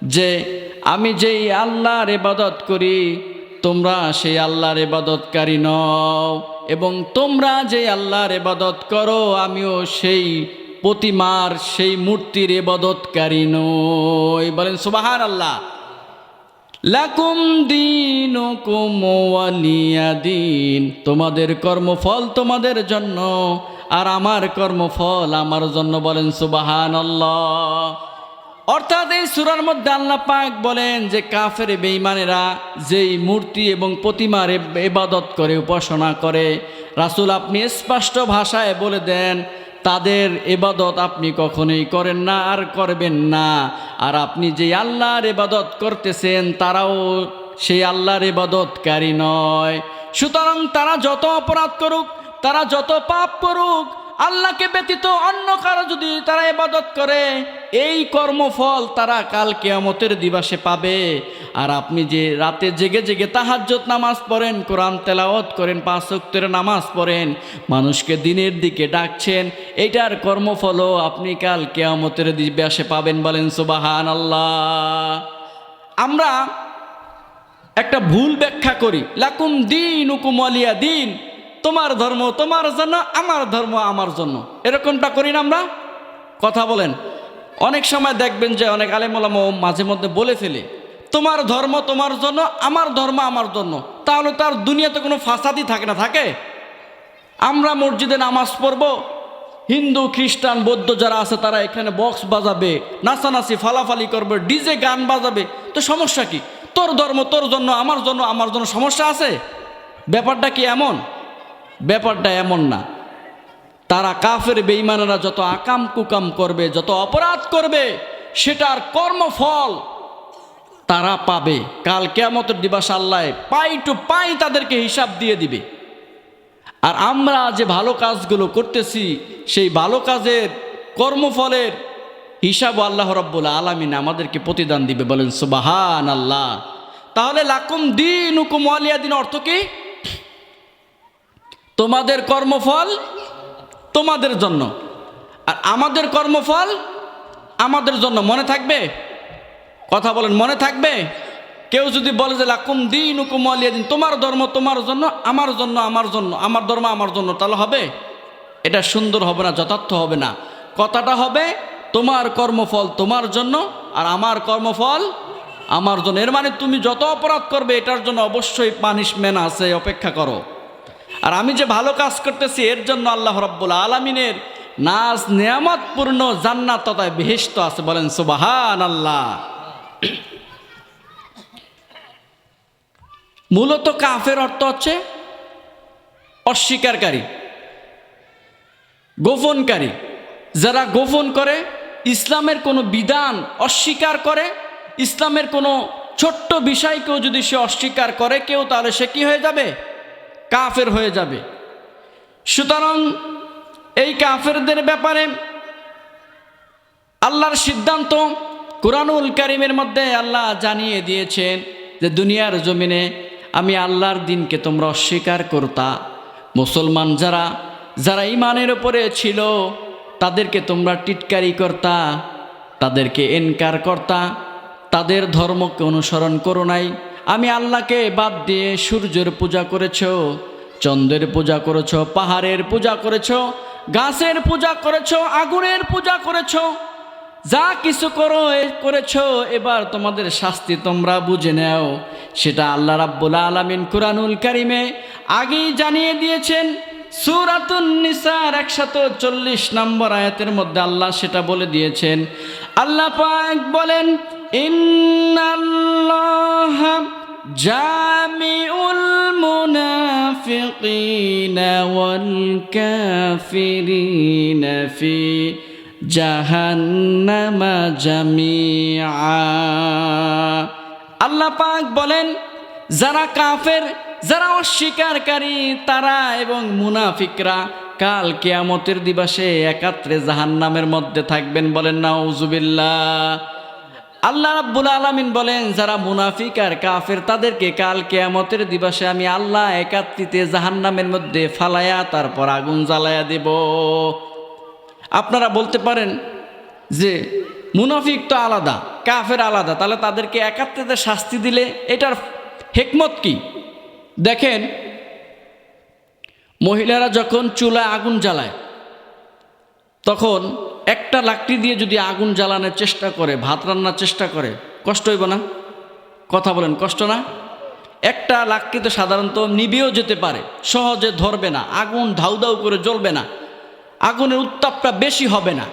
যে আমি যেই আল্লাহর ইবাদত করি তোমরা সেই আল্লাহর ইবাদতকারী নও, এবং তোমরা যে আল্লাহর ইবাদত করো আমিও সেই প্রতিমার, সেই মূর্তির ইবাদতকারী নই। বলেন সুবহানাল্লাহ। লাকুম দীনুকুম ওয়ালিয়া দীন। তোমাদের কর্মফল তোমাদের জন্য, আর আমার কর্মফল আমার জন্য। বলেন সুবহানাল্লাহ। অর্থাৎ এই সূরার মধ্যে আল্লাহ পাক বলেন যে কাফের বেঈমানেরা যেই মূর্তি এবং প্রতিমার ইবাদত করে, উপাসনা করে, রাসূল আপনি স্পষ্ট ভাষায় বলে দেন তাদের ইবাদত আপনি কখনোই করেন না আর করবেন না। আর আপনি যে আল্লাহর ইবাদত করতেছেন তারাও সেই আল্লাহর ইবাদতকারী নয়। সুতরাং তারা যত অপরাধ করুক, তারা যত পাপ করুক, আল্লাহকে ব্যতীত অন্য কারো যদি তারা ইবাদত করে, এই কর্মফল তারা কাল কিয়ামতের দিবসে পাবে। আর আপনি যে রাতে জেগে জেগে তাহাজ্জুদ নামাজ পড়েন, কোরআন তেলাওয়াত করেন, 5 ওয়াক্তের নামাজ পড়েন, মানুষকে দিনের দিকে ডাকছেন, এইটার কর্মফলও আপনি কাল কিয়ামতের দিবসে পাবেন। বলেন সুবহানাল্লাহ। আমরা একটা ভুল ব্যাখ্যা করি, লাকুম দীনুকুম ওয়ালিয়া দীন, তোমার ধর্ম তোমার জন্য, আমার ধর্ম আমার জন্য, এরকমটা করি না আমরা? কথা বলেন। অনেক সময় দেখবেন যে অনেক আলেম ওলামা মাঝে মধ্যে বলে ফেলে, তোমার ধর্ম তোমার জন্য, আমার ধর্ম আমার জন্য। তাহলে তার দুনিয়াতে কোনো ফাসাদই থাকে না? থাকে? আমরা মসজিদে নামাজ পড়ব, হিন্দু খ্রিস্টান বৌদ্ধ যারা আছে তারা এখানে বক্স বাজাবে, নাচানাচি ফালাফালি করবে, ডিজে গান বাজাবে, তো সমস্যা কি? তোর ধর্ম তোর জন্য, আমার জন্য আমার জন্য, সমস্যা আছে? ব্যাপারটা কি এমন? ব্যাপারটা এমন না। তারা কাফের বেঈমানেরা যত আকাম কুকাম করবে, যত অপরাধ করবে, সেটার কর্মফল তারা পাবে। কাল কিয়ামতের দিবস আল্লাহ পাই টু পাই তাদেরকে হিসাব দিয়ে দিবে। আর আমরা যে ভালো কাজগুলো করতেছি, সেই ভালো কাজের কর্মফলের হিসাব আল্লাহ রাব্বুল আলামিন আমাদেরকে প্রতিদান দিবে। বলেন সুবহানাল্লাহ। তাহলে লাকুম দীনুকুম ওয়ালিয়া দিন অর্থ কি? তোমাদের কর্মফল তোমাদের জন্য, আর আমাদের কর্মফল আমাদের জন্য। মনে থাকবে? কথা বলেন, মনে থাকবে? কেউ যদি বলে যে লাকুম দীনুকুম ওয়ালিয়া দিন, তোমার ধর্ম তোমার জন্য, আমার জন্য আমার জন্য, আমার ধর্ম আমার জন্য, তাহলে হবে? এটা সুন্দর হবে না, যথার্থ হবে না। কথাটা হবে তোমার কর্মফল তোমার জন্য আর আমার কর্মফল আমার জন্য। এর মানে তুমি যত অপরাধ করবে এটার জন্য অবশ্যই পানিশমেন্ট আছে, অপেক্ষা করো। আর আমি যে ভালো কাজ করতেছি এর জন্য আল্লাহ রাব্বুল আলামিনের নাজ নেয়ামতপূর্ণ জান্নাত তথা বেহেশত আছে। বলেন সুবহানাল্লাহ। মূলত কাফের অর্থ হচ্ছে অস্বীকারী, গোপনকারী। যারা গোপন করে, ইসলামের কোনো বিধান অস্বীকার করে, ইসলামের কোনো ছোট্ট বিষয়কেও যদি সে অস্বীকার করে কেউ, তাহলে সে কি হয়ে যাবে? কাফের হয়ে যাবে। সুতরাং এই কাফেরদের ব্যাপারে আল্লাহর সিদ্ধান্ত কুরআনুল কারীমের মধ্যে আল্লাহ জানিয়ে দিয়েছেন যে দুনিয়ার জমিনে আমি আল্লাহর দিনকে তোমরা অস্বীকার করতা। মুসলমান যারা যারা ঈমানের উপরে ছিল তাদেরকে তোমরা টিটকারি করতা, তাদেরকে এনকার করতা, তাদের ধর্মকে অনুসরণ করো নাই। আমি আল্লাহকে বাদ দিয়ে সূর্যের পূজা করেছো, চন্দ্রের পূজা করেছো, পাহাড়ের পূজা করেছো, গাছের পূজা করেছো, আগুনের পূজা করেছো, যা কিছু করেছো। এবার তোমাদের শাস্তি তোমরা বুঝে নাও। সেটা আল্লাহ রাব্বুল আলামিন কুরআনুল কারীমে আগেই জানিয়ে দিয়েছেন। সূরাতুন নিসার 140 নম্বর আয়াতের মধ্যে আল্লাহ সেটা বলে দিয়েছেন। আল্লাহ পাক বলেন, ইন্নাল্লাহা জামিউল মুনাফিকিনা ওয়াল কাফিরিনা ফি জাহান্নামা জামিআ। আল্লাহ পাক বলেন, যারা কাফের, যারা অস্বীকারী তারা এবং মুনাফিকরা কাল কিয়ামতের দিবসে একাত্রে জাহান্নামের মধ্যে থাকবেন। বলেন নাউজুবিল্লাহ। আল্লাহ রাব্বুল আলামিন বলেন, যারা মুনাফিক আর কাফের তাদেরকে কাল কিয়ামতের দিবসে আমি আল্লাহ একাত্রিতে জাহান্নামের মধ্যে ফালায়া তারপর আগুন জ্বালায়া দেব। আপনারা বলতে পারেন যে মুনাফিক তো আলাদা, কাফের আলাদা, তাহলে তাদেরকে একাত্রিতে শাস্তি দিলে এটার হিকমত কি? দেখেন, মহিলারা যখন চুলায় আগুন জ্বালায় তখন একটা লাকড়ি দিয়ে যদি আগুন জ্বালানোর চেষ্টা করে, ভাত রান্নার চেষ্টা করে, কষ্ট হইব না? কথা বলেন, কষ্ট না? একটা লাকড়ি তো সাধারণত নিভেও যেতে পারে, সহজে ধরবে না, আগুন ধাউ ধাউ করে জ্বলবে না, আগুনের উত্তাপটা বেশি হবে না।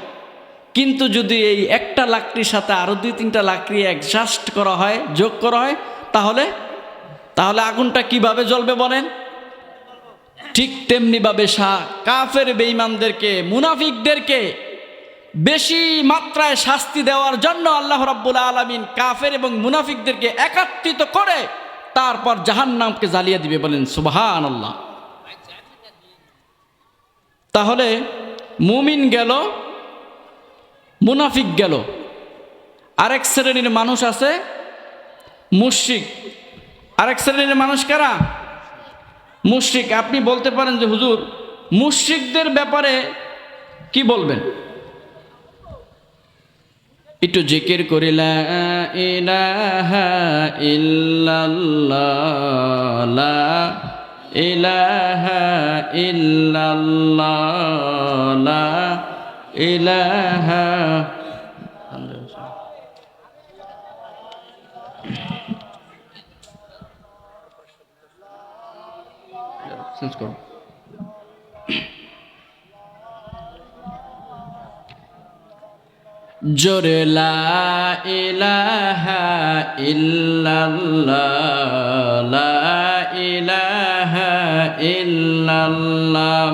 কিন্তু যদি এই একটা লাকড়ির সাথে আরও 2-3টা লাকড়ি অ্যাডজাস্ট করা হয়, যোগ করা হয়, তাহলে আগুনটা কিভাবে জ্বলবে বলেন? ঠিক তেমনিভাবে কাফের বেঈমানদেরকে, মুনাফিকদেরকে বেশি মাত্রায় শাস্তি দেওয়ার জন্য আল্লাহ রাব্বুল আলামিন কাফের এবং মুনাফিকদেরকে একত্রিত করে তারপর জাহান্নামকে জ্বালিয়ে দিবে। বলেন সুবহানাল্লাহ। তাহলে মুমিন গেল, মুনাফিক গেল, আরেক শ্রেণীর মানুষ আছে মুশরিক। আরেক শ্রেণীর মানুষ কারা? মুশরিক। আপনি বলতে পারেন যে হুজুর মুশরিকদের ব্যাপারে কি বলবেন? একটু জিকির করি, লা ইলাহা ইল্লাল্লাহ, লা ইলাহা ইল্লাল্লাহ, লা ইলাহা। জোরে লা ইলাহা ইল্লাল্লাহ, লা ইলাহা ইল্লাল্লাহ,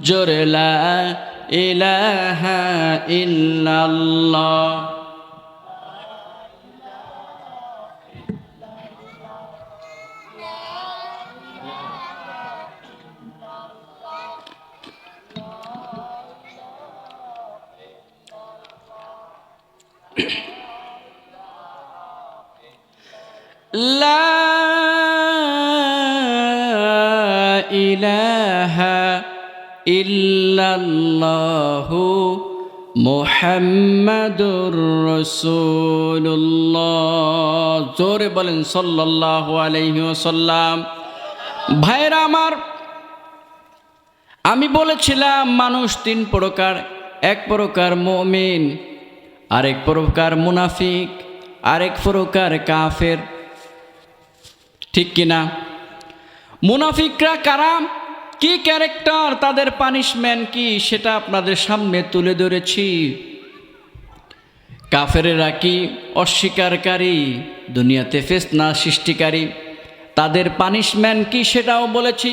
জোরে লা ইলাহা ইল্লাল্লাহ। লা ইলাহা ইল্লাল্লাহু মুহাম্মাদুর রাসূলুল্লাহ। জোরে বলেন সাল্লাল্লাহু আলাইহি ওয়াসাল্লাম। ভাইরা আমার, আমি বলেছিলাম মানুষ তিন প্রকার, এক প্রকার মুমিন, আরেক প্রকার মুনাফিক, আরেক প্রকার কাফের, ঠিক কিনা? মুনাফিকরা কারা, কি ক্যারেক্টার, তাদের পানিশমেন্ট কি, সেটা আপনাদের সামনে তুলে ধরেছি। কাফেরেরা কি অস্বীকারী, দুনিয়াতে ফিতনা সৃষ্টিকারী, তাদের পানিশমেন্ট কি সেটাও বলেছি।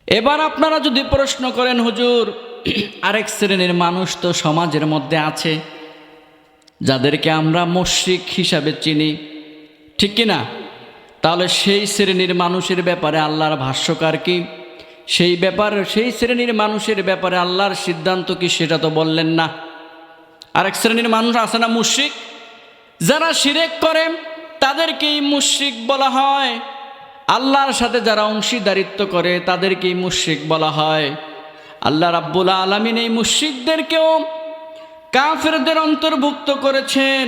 এবার আপনারা যদি প্রশ্ন করেন, হুজুর আরেক শ্রেণীর মানুষ তো সমাজের মধ্যে আছে যাদেরকে আমরা মুশরিক হিসাবে চিনি, ঠিক কিনা? তাহলে সেই শ্রেণীর মানুষের ব্যাপারে আল্লাহর ভাষ্যকার কি, সেই শ্রেণীর মানুষের ব্যাপারে আল্লাহর সিদ্ধান্ত কি, সেটা তো বললেন না। আরেক শ্রেণীর মানুষ আছে না মুশরিক, যারা শিরক করে তাদেরকেই মুশরিক বলা হয়। আল্লাহর সাথে যারা অংশীদারিত্ব করে তাদেরকেই মুশরিক বলা হয়। আল্লাহ রাব্বুল আলামিন এই মুশরিকদেরকেও কাফেরদের অন্তর্ভুক্ত করেছেন।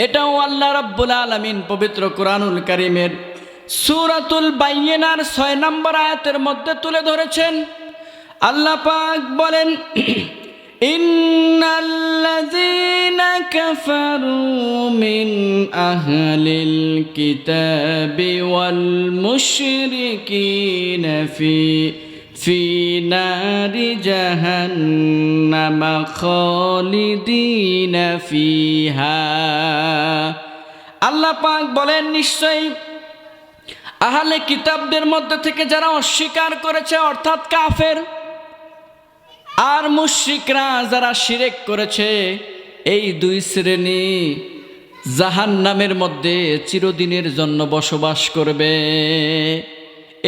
এটাও আল্লাহ রাব্বুল আলামিন পবিত্র কোরআনুল কারীমের সূরাতুল বাইয়িনার 6 নম্বর আয়াতের মধ্যে তুলে ধরেছেন। আল্লাহ পাক বলেন, ইন্নাল্লাযীনা কাফারু মিন আহলিল কিতাবি ওয়াল মুশরিকিনা ফি নারি জাহান্নাম খালিদিনা ফিহা। আল্লাহ পাক বলেন, নিশ্চয়ই আহলে কিতাবদের মধ্যে থেকে যারা অস্বীকার করেছে অর্থাৎ কাফের, আর মুশরিকরা যারা শিরক করেছে, এই দুই শ্রেণী জাহান্নামের মধ্যে চিরদিনের জন্য বসবাস করবে।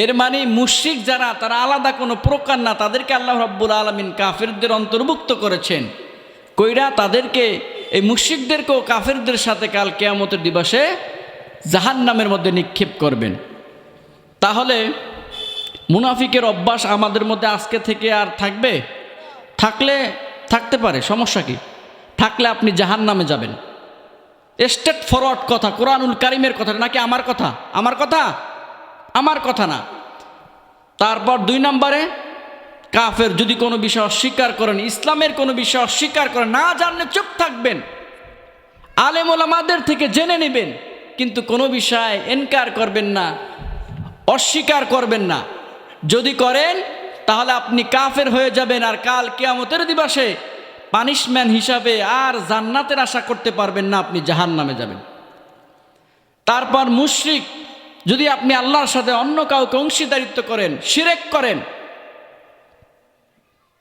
এর মানে মুশরিক যারা, তারা আলাদা কোনো প্রকার না, তাদেরকে আল্লাহ রাব্বুল আলামিন কাফেরদের অন্তর্ভুক্ত করেছেন। কইরা তাদেরকে, এই মুশরিকদেরকেও কাফেরদের সাথে কাল কিয়ামতের দিবসে জাহান্নামের মধ্যে নিক্ষেপ করবেন। তাহলে মুনাফিকের অভ্যাস আমাদের মধ্যে আজকে থেকে আর থাকবে? থাকতে পারে, সমস্যা কি? থাকলে আপনি জাহান্নামে যাবেন। স্ট্রেট ফরওয়ার্ড কথা, কোরআনুল কারীমের কথা, নাকি আমার কথা? আমার কথা না। তারপর 2 নম্বরে, কাফের যদি কোনো বিষয় অস্বীকার করেন, ইসলামের কোনো বিষয় অস্বীকার করেন, না জানলে চুপ থাকবেন, আলেম ওলামাদের থেকে জেনে নেবেন, কিন্তু কোনো বিষয় ইনকার করবেন না, অস্বীকার করবেন না। যদি করেন তাহলে আপনি কাফের হয়ে যাবেন, আর কাল কিয়ামতের দিবসে পানিশমেন্ট হিসাবে আর জান্নাতের আশা করতে পারবেন না, আপনি জাহান্নামে যাবেন। তারপর মুশরিক, যদি আপনি আল্লাহর সাথে অন্য কাউকে অংশীদারিত্ব করেন, শিরক করেন,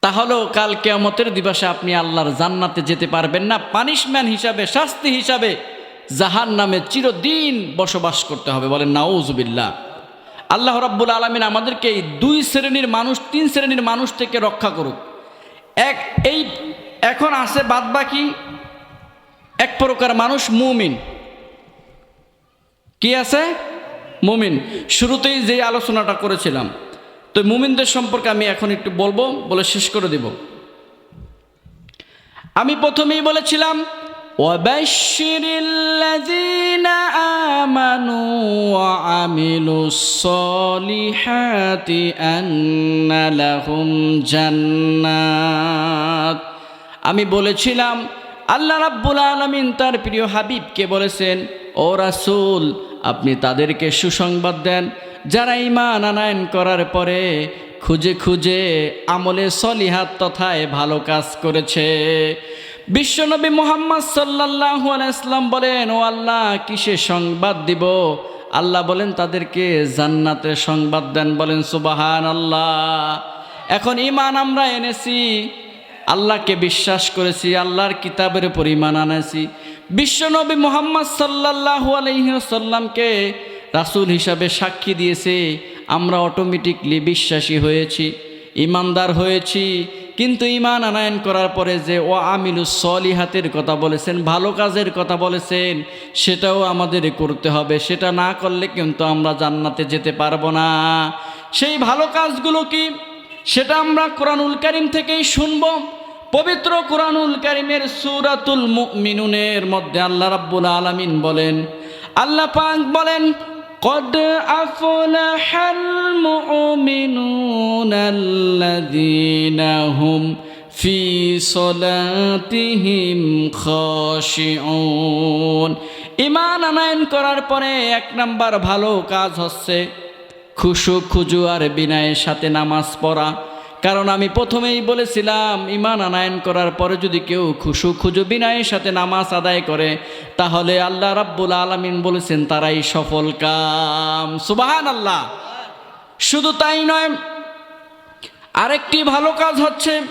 তাহলেও কাল কিয়ামতের দিবসে আপনি আল্লাহর জান্নাতে যেতে পারবেন না। পানিশমেন্ট হিসাবে, শাস্তি হিসাবে জাহান্নামে চিরদিন বসবাস করতে হবে। বলেন নাউজুবিল্লাহ। আল্লাহ রাব্বুল আলামিন আমাদেরকে এই 2 শ্রেণীর মানুষ, 3 শ্রেণীর মানুষ থেকে রক্ষা করুক। এখন আছে বাদবাকি এক প্রকার মানুষ মুমিন। কি আছে? মুমিন। শুরুতেই যে আলোচনাটা করেছিলাম, তো মুমিনদের সম্পর্কে আমি এখন একটু বলবো, বলে শেষ করে দেব। আমি প্রথমেই বলেছিলাম, ওয়াবাশশিরিল্লাযীনা আমানু ওয়া আমিলুস সলিহাতি আন্না লাহুম জান্নাত। আমি বলেছিলাম আল্লাহ রাব্বুল আলামিন তার প্রিয় হাবিবকে বলেছেন, ও রাসূল, আপনি তাদেরকে সুসংবাদ দেন যারা ঈমান আনয়ন করার পরে খুঁজে খুঁজে আমলে সলিহাত তথায় ভালো কাজ করেছে। বিশ্বনবী মুহাম্মদ সাল্লাল্লাহু আলাইহি ওয়াসাল্লাম বলেন, ও আল্লাহ কিসে সংবাদ দিব? আল্লাহ বলেন তাদেরকে জান্নাতের সংবাদ দেন। বলেন সুবহানাল্লাহ। এখন ঈমান আমরা এনেছি, আল্লাহকে বিশ্বাস করেছি, আল্লাহর কিতাবের উপর ঈমান আনেছি, বিশ্বনবী মুহাম্মদ সাল্লাল্লাহু আলাইহি ওয়াসাল্লামকে রাসূল হিসাবে সাক্ষী দিয়েছে, আমরা অটোমেটিকলি বিশ্বাসী হয়েছি, ঈমানদার হয়েছি। কিন্তু ঈমান আনয়ন করার পরে যে ও আমিলুস সলিহাতের কথা বলেছেন, ভালো কাজের কথা বলেছেন, সেটাও আমাদের করতে হবে। সেটা না করলে কিন্তু আমরা জান্নাতে যেতে পারবো না। সেই ভালো কাজগুলো কি, সেটা আমরা কোরআনুল কারীম থেকেই শুনব। পবিত্র কোরআনুল কারীমের সূরাতুল মুমিনুনের মধ্যে আল্লাহ রাব্বুল আলামিন বলেন, আল্লাহ পাক বলেন, قد أفلح المؤمنون الذين هم في صلاتهم خاشعون। ঈমান আনয়ন করার পরে এক নাম্বার ভালো কাজ হচ্ছে খুশু খুজু আর বিনয়ের সাথে নামাজ পড়া। কারণ আমি প্রথমেই বলেছিলাম, ঈমান আনয়ন করার পরে যদি কেউ খুশু খুজু বিনয়ের সাথে নামাজ আদায় করে, তাহলে আল্লাহ রাব্বুল আলামিন বলেছেন তারাই সফল কাম। সুবহানাল্লাহ। শুধু তাই নয়, আরেকটি ভালো কাজ হচ্ছে,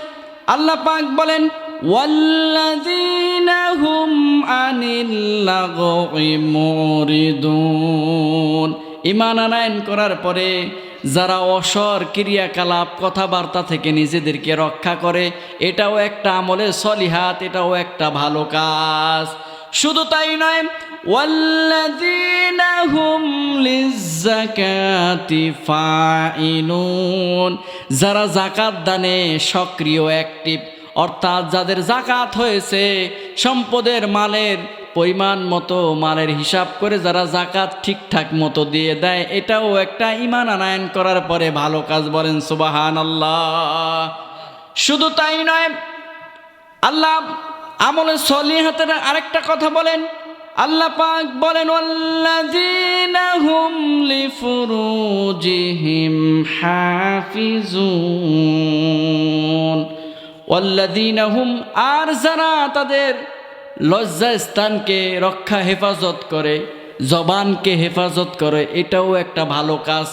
আল্লাহ পাক বলেন, ওয়াল্লাযীনা হুম আনিল লাগwi মুরিদুন। ঈমান আনয়ন করার পরে যারা অসর ক্রিয়াকলাপ কথাবার্তা থেকে নিজেদেরকে রক্ষা করে, এটাও একটা আমলে সলিহাত, এটাও একটা ভালো কাজ। শুধু তাই নয়, ওয়াল্লাযীনা হুম লিয-যাকাতি ফাইলুন। যারা যাকাত দানে সক্রিয়, অ্যাক্টিভ, অর্থাৎ যাদের যাকাত হয়েছে, সম্পদের মালের পরিমাণ মতো মালের হিসাব করে যারা যাকাত ঠিকঠাক মতো দিয়ে দেয়, এটাও একটা ঈমান আনয়ন করার পরে ভালো কাজ। বলেন সুবহানাল্লাহ। শুধু তাই নয়, আল্লাহ আমলে সলিহাতের আরেকটা কথা বলেন, আল্লাহ পাক বলেন, ওয়াল্লাযীনা হুম লিফুরুজিহিম হাফিজুন। ওয়াল্লাযীনা হুম, আর যারা তাদের লজ্জা স্থানকে রক্ষা হেফাজত করে, জবানকে হেফাজত করে, এটাও একটা ভালো কাজ।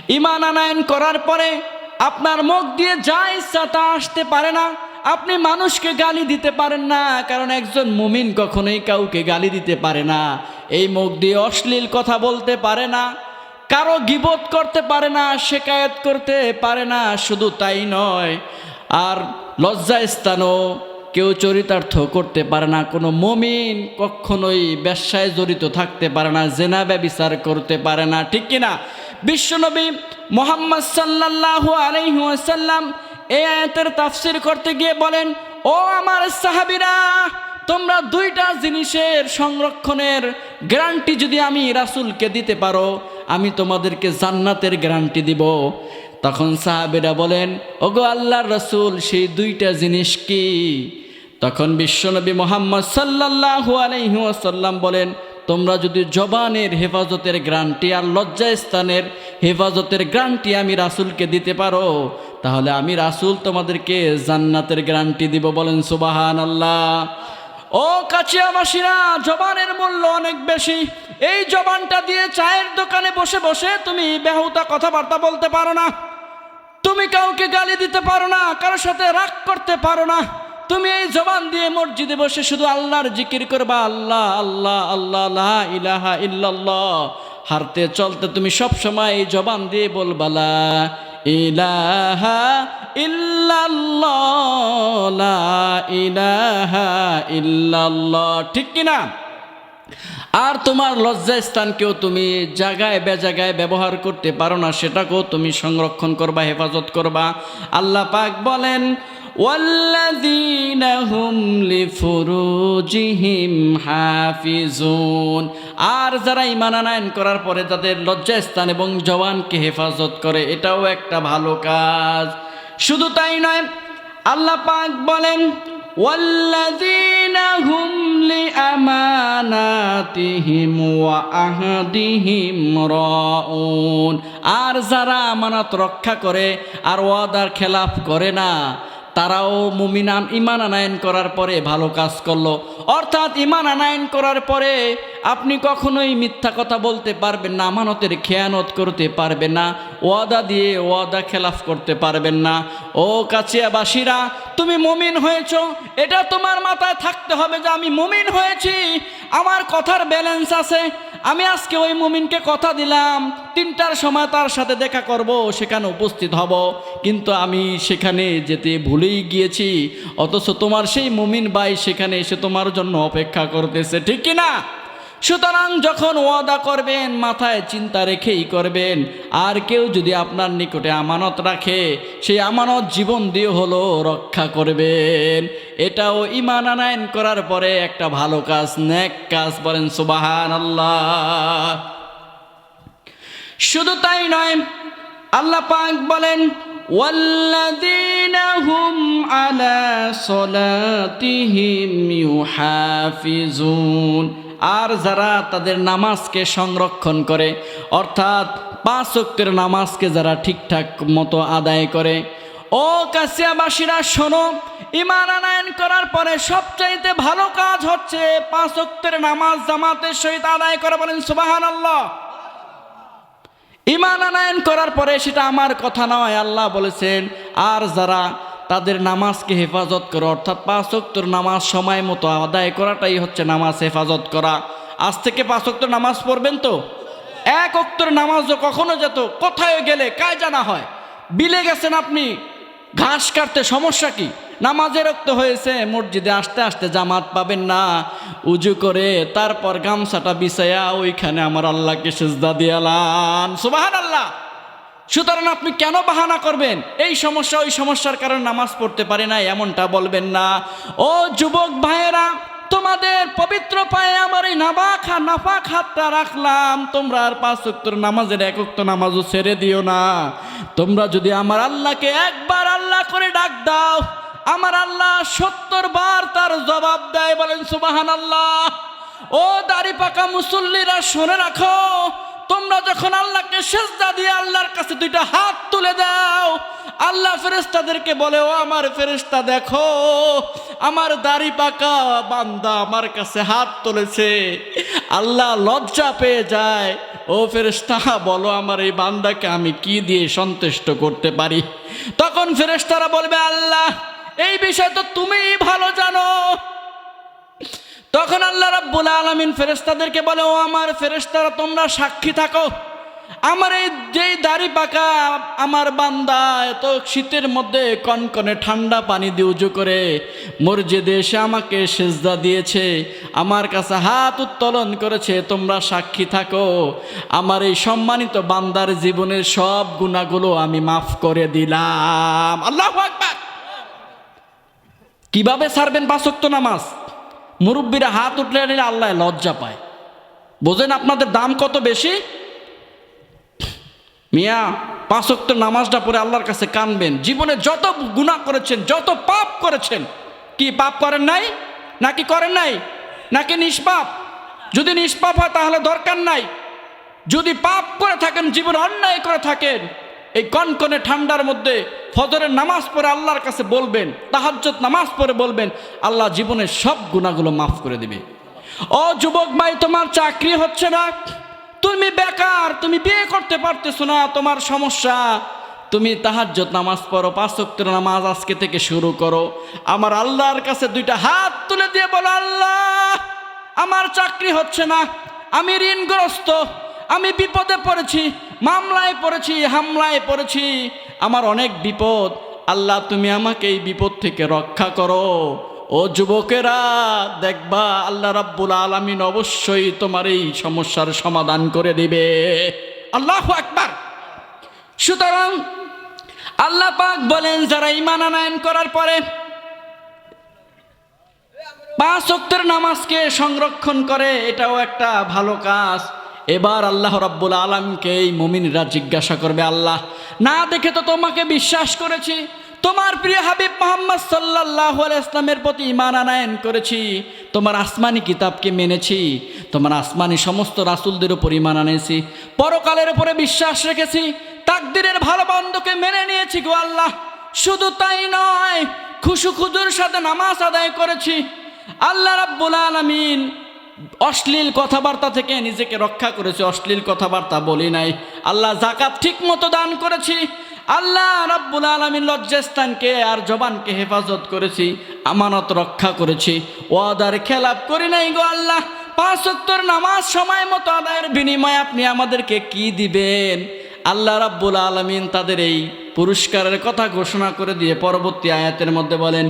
ঈমান আনয়ন করার পরে আপনার মুখ দিয়ে যা ইচ্ছা তা আসতে পারে না। আপনি মানুষকে গালি দিতে পারেন না, কারণ একজন মুমিন কখনোই কাউকে গালি দিতে পারে না। এই মুখ দিয়ে অশ্লীল কথা বলতে পারে না, কারো গীবত করতে পারে না, শিকায়েত করতে পারে না। শুধু তাই নয়, আর লজ্জা স্থানও কেউ চরিতার্থ করতে পারে না। কোনো মুমিন কখনোই ব্যবসায় জড়িত থাকতে পারে না, জেনা ব্যভিচার করতে পারে না, ঠিক কিনা? বিশ্বনবী মুহাম্মদ সাল্লাল্লাহু আলাইহি ওয়াসাল্লাম এই আয়াতের তাফসীর করতে গিয়ে বলেন, ও আমার সাহাবীরা, তোমরা দুইটা জিনিসের সংরক্ষণের গ্যারান্টি যদি আমি রাসূলকে দিতে পারো, আমি তোমাদেরকে জান্নাতের গ্যারান্টি দিব। তখন সাহাবীরা বলেন, ওগো আল্লাহর রাসূল, সেই দুইটা জিনিস কি? তখন বিশ্বনবী মুহাম্মদ সাল্লাল্লাহু আলাইহি ওয়াসাল্লাম বলেন, তোমরা যদি জবানের হেফাজতের গ্যারান্টি আর লজ্জাস্থানের হেফাজতের গ্যারান্টি আমি রাসূলকে দিতে পারো, তাহলে আমি রাসূল তোমাদেরকে জান্নাতের গ্যারান্টি দিব। বলেন সুবহানাল্লাহ। ও কাছিয়াবাসীরা, জবানের মূল্য অনেক বেশি। এই জবানটা দিয়ে চায়ের দোকানে বসে বসে তুমি বেহুদা কথাবার্তা বলতে পারো না, তুমি কাউকে গালি দিতে পারো না, কারোর সাথে রাগ করতে পারো না। তুমি এই জবান দিয়ে মসজিদে বসে শুধু আল্লাহর জিকির করবা, আল্লাহ আল্লাহ আল্লাহ লা ইলাহা ইল্লাল্লাহ। হাঁটতে চলতে তুমি সব সময় এই জবান দিয়ে বলবা লা ইলাহা ইল্লাল্লাহ, লা ইলাহা ইল্লাল্লাহ, ঠিক কিনা? আর তোমার লজ্জাস্থানকেও তুমি জায়গায় বেজায়গায় ব্যবহার করতে পারো না, সেটাকেও তুমি সংরক্ষণ করবা, হেফাজত করবা। আল্লাহ পাক বলেন, ওয়াল্লাযীনা হুম লিফুরুজিহিম হাফিজুন। আর যারা ঈমান আনয়ন করার পরে তাদের লজ্জাস্থান এবং জবানকে হেফাজত করে, এটাও একটা ভালো কাজ। শুধু তাই নয়, আল্লাহ পাক বলেন, ওয়াল্লাযীনা হুম লিআমানাতিহিম ওয়া আহদিহিম রাউন, আর যারা আমানত রক্ষা করে আর ওয়াদার খেলাফ করে না, তারাও মুমিনান ঈমান আনয়ন করার পরে ভালো কাজ করলো। অর্থাৎ ঈমান আনয়ন করার পরে আপনি কখনোই মিথ্যা কথা বলতে পারবেন না, আমানতের খেয়ানত করতে পারবেন না, ওয়াদা দিয়ে ওয়াদা খেলাফ করতে পারবেন না। ও কাছিয়াবাসীরা, তুমি মুমিন হয়েছো, এটা তোমার মাথায় থাকতে হবে যে আমি মুমিন হয়েছি, আমার কথার ব্যালেন্স আছে। আমি আজকে ওই মুমিনকে কথা দিলাম 3টার সময় তার সাথে দেখা করব, সেখানে উপস্থিত হব, কিন্তু আমি সেখানে যেতে ভুলেই গিয়েছি, অথচ তোমার সেই মুমিন ভাই সেখানে এসে তোমার জন্য অপেক্ষা করতেছে, ঠিক কি না? সুতরাং যখন ওয়াদা করবেন মাথায় চিন্তা রেখেই করবেন। আর কেউ যদি আপনার নিকটে আমানত রাখে, সেই আমানত জীবন দিয়ে হলো রক্ষা করবেন। এটাও ঈমান আনয়ন করার পরে একটা ভালো কাজ, নেক কাজ। বলেন সুবহানাল্লাহ। শুধু তাই নয়, আল্লাহ পাক বলেন ওয়াল্লাযীনা হুম আলা সলাতিহিম ইউহাফিজুন, আর যারা তাদের নামাজকে সংরক্ষণ করে, অর্থাৎ 5 ওয়াক্তের নামাজকে যারা ঠিকঠাক মতো আদায় করে। ও কাছিয়াবাসীরা শোনো, ঈমান আনয়ন করার পরে সবচাইতে ভালো কাজ হচ্ছে 5 ওয়াক্তের নামাজ জামাতের সহিত আদায় করা। বলেন সুবহানাল্লাহ। ঈমান আনয়ন করার পরে, সেটা আমার কথা নয়, আল্লাহ বলেছেন, আর যারা তাদের নামাজকে হেফাজত করে, অর্থাৎ 5 ওয়াক্তের নামাজ সময় মতো আদায় করাটাই হচ্ছে নামাজ হেফাজত করা। আজ থেকে 5 ওয়াক্তের নামাজ পড়বেন তো। 1 ওয়াক্তের নামাজও কখনো যেত কোথায় গেলে কায় জানা হয়, বিলে গেছেন আপনি ঘাস কাটতে, সমস্যা কি? নামাজের রক্ত হয়েছে, মসজিদে আসতে আসতে জামাত পাবেন না, উজু করে তারপর গামছাটা বিছায়া ওইখানে আমার আল্লাহকে সিজদা দিয়ালান। সুবহানাল্লাহ। সুতরাং আপনি কেন বাহানা করবেন এই সমস্যা ওই সমস্যার কারণে নামাজ পড়তে পারে না, এমনটা বলবেন না। ও যুবক ভাইয়েরা, তোমাদের পবিত্র পায়ে আমার এই নাপাক হাতটা রাখলাম, তোমরা আর 5 ওয়াক্তের নামাজের 1 ওয়াক্ত নামাজও ছেড়ে দিও না। তোমরা যদি আমার আল্লাহকে একবার আল্লাহ করে ডাক দাও, আমার আল্লাহ 70 বার তার জবাব দেয়। বলেন সুবহানাল্লাহ। ও দাড়ি পাকা মুসল্লিরা শুনে রাখো, তোমরা যখন আল্লাহকে সিজদা দিয়ে আল্লাহর কাছে 2টা হাত তুলে দাও, আল্লাহ ফেরেশতাদেরকে বলে, ও আমার ফেরেশতা দেখো, আমার দাড়ি পাকা বান্দা আমার কাছে হাত তুলেছে। আল্লাহ লজ্জা পেয়ে যায়, ও ফেরেশতা বলো আমার এই বান্দাকে আমি কি দিয়ে সন্তুষ্ট করতে পারি। তখন ফেরেশতারা বলবে, আল্লাহ এই বিষয় তো তুমিই ভালো জানো। তখন আল্লাহ রাব্বুল আলামিন ফেরেশতাদেরকে বলে, ও আমার ফেরেশতারা তোমরা সাক্ষী থাকো, আমার এই যেই দাড়ি পাকা আমার বান্দা এত শীতের মধ্যে কনকনে ঠান্ডা পানি দিয়ে উজু করে মসজিদে এসে আমাকে সিজদা দিয়েছে, আমার কাছে হাত উত্তোলন করেছে, তোমরা সাক্ষী থাকো, আমার এই সম্মানিত বান্দার জীবনের সব গুনাহগুলো আমি মাফ করে দিলাম। আল্লাহু আকবার। কিভাবে ছাড়বেন 5 ওয়াক্ত নামাজ? মুরব্বীরা হাত উঠলে নিলে আল্লাহ লজ্জা পায়। বোঝেন আপনাদের দাম কত বেশি? মিয়া 5 ওয়াক্ত নামাজটা পড়ে আল্লাহর কাছে কানবেন, জীবনে যত গুনাহ করেছেন, যত পাপ করেছেন, কি পাপ করেন নাই নাকি করেন নাই, নাকি নিষ্পাপ? যদি নিষ্পাপ হয় তাহলে দরকার নাই। যদি পাপ করে থাকেন, জীবন অন্যায় করে থাকেন, এই কনকনে ঠান্ডার মধ্যে ফজরের নামাজ পড়ে আল্লাহর কাছে বলবেন, তাহাজ্জুদ নামাজ পড়ে বলবেন, আল্লাহ জীবনের সব গুনাহগুলো মাফ করে দিবে। ও যুবক ভাই, তোমার চাকরি হচ্ছে না, তুমি বেকার, তুমি বিয়ে করতে পারতেছো না, তোমার সমস্যা, তুমি তাহাজ্জুদ নামাজ পড়ো, 5 ওয়াক্তের নামাজ আজকে থেকে শুরু করো। আমার আল্লাহর কাছে 2টা হাত তুলে দিয়ে বলো, আল্লাহ আমার চাকরি হচ্ছে না, আমি ঋণগ্রস্ত, আমি বিপদে পড়েছি, মামলায় পড়েছি, হামলায় পড়েছি, আমার অনেক বিপদ, আল্লাহ তুমি আমাকে এই বিপদ থেকে রক্ষা করো। ও যুবকেরা, দেখবা আল্লাহ রাব্বুল আলামিন অবশ্যই তোমার এই সমস্যার সমাধান করে দিবে। আল্লাহু আকবার। সুতরাং আল্লাহ পাক বলেন, যারা ঈমান আনয়ন করার পরে 5 ওয়াক্তের নামাজকে সংরক্ষণ করে, এটাও একটা ভালো কাজ। এবার আল্লাহ রাব্বুল আলামিনকে এই মুমিনরা জিজ্ঞাসা করবে, আল্লাহ না দেখে তো তোমাকে বিশ্বাস করেছি, তোমার প্রিয় হাবিব মুহাম্মদ সাল্লাল্লাহু আলাইহি ইসলামের প্রতি ঈমান আনয়ন করেছি, তোমার আসমানি কিতাবকে মেনেছি, তোমার আসমানি সমস্ত রাসূলদের উপর ঈমান আনেছি, পরকালের উপরে বিশ্বাস রেখেছি, তাকদীরের ভালো মন্দকে মেনে নিয়েছি গো আল্লাহ। শুধু তাই নয়, খুশুখুজুর সাথে নামাজ আদায় করেছি। আল্লাহ রাব্বুল আলামিন অশ্লীল কথাবার্তা থেকে নিজেকে রক্ষা করেছি, অশ্লীল কথাবার্তা বলি নাই। আল্লাহ যাকাত ঠিক মতো দান করেছি। আল্লাহ রাব্বুল আলামিন লজ্জাস্থানকে আর জবানকে হেফাজত করেছি, আমানত রক্ষা করেছি, ওয়াদার খেলাপ করি নাই গো আল্লাহ। 5 ওয়াক্তের নামাজ সময় মতো আদায়ের বিনিময়ে আপনি আমাদেরকে কি দিবেন? আল্লাহ রাব্বুল আলামিন তাদের এই পুরস্কারের কথা ঘোষণা করে দিয়ে পরবর্তী আয়াতের মধ্যে বলেন,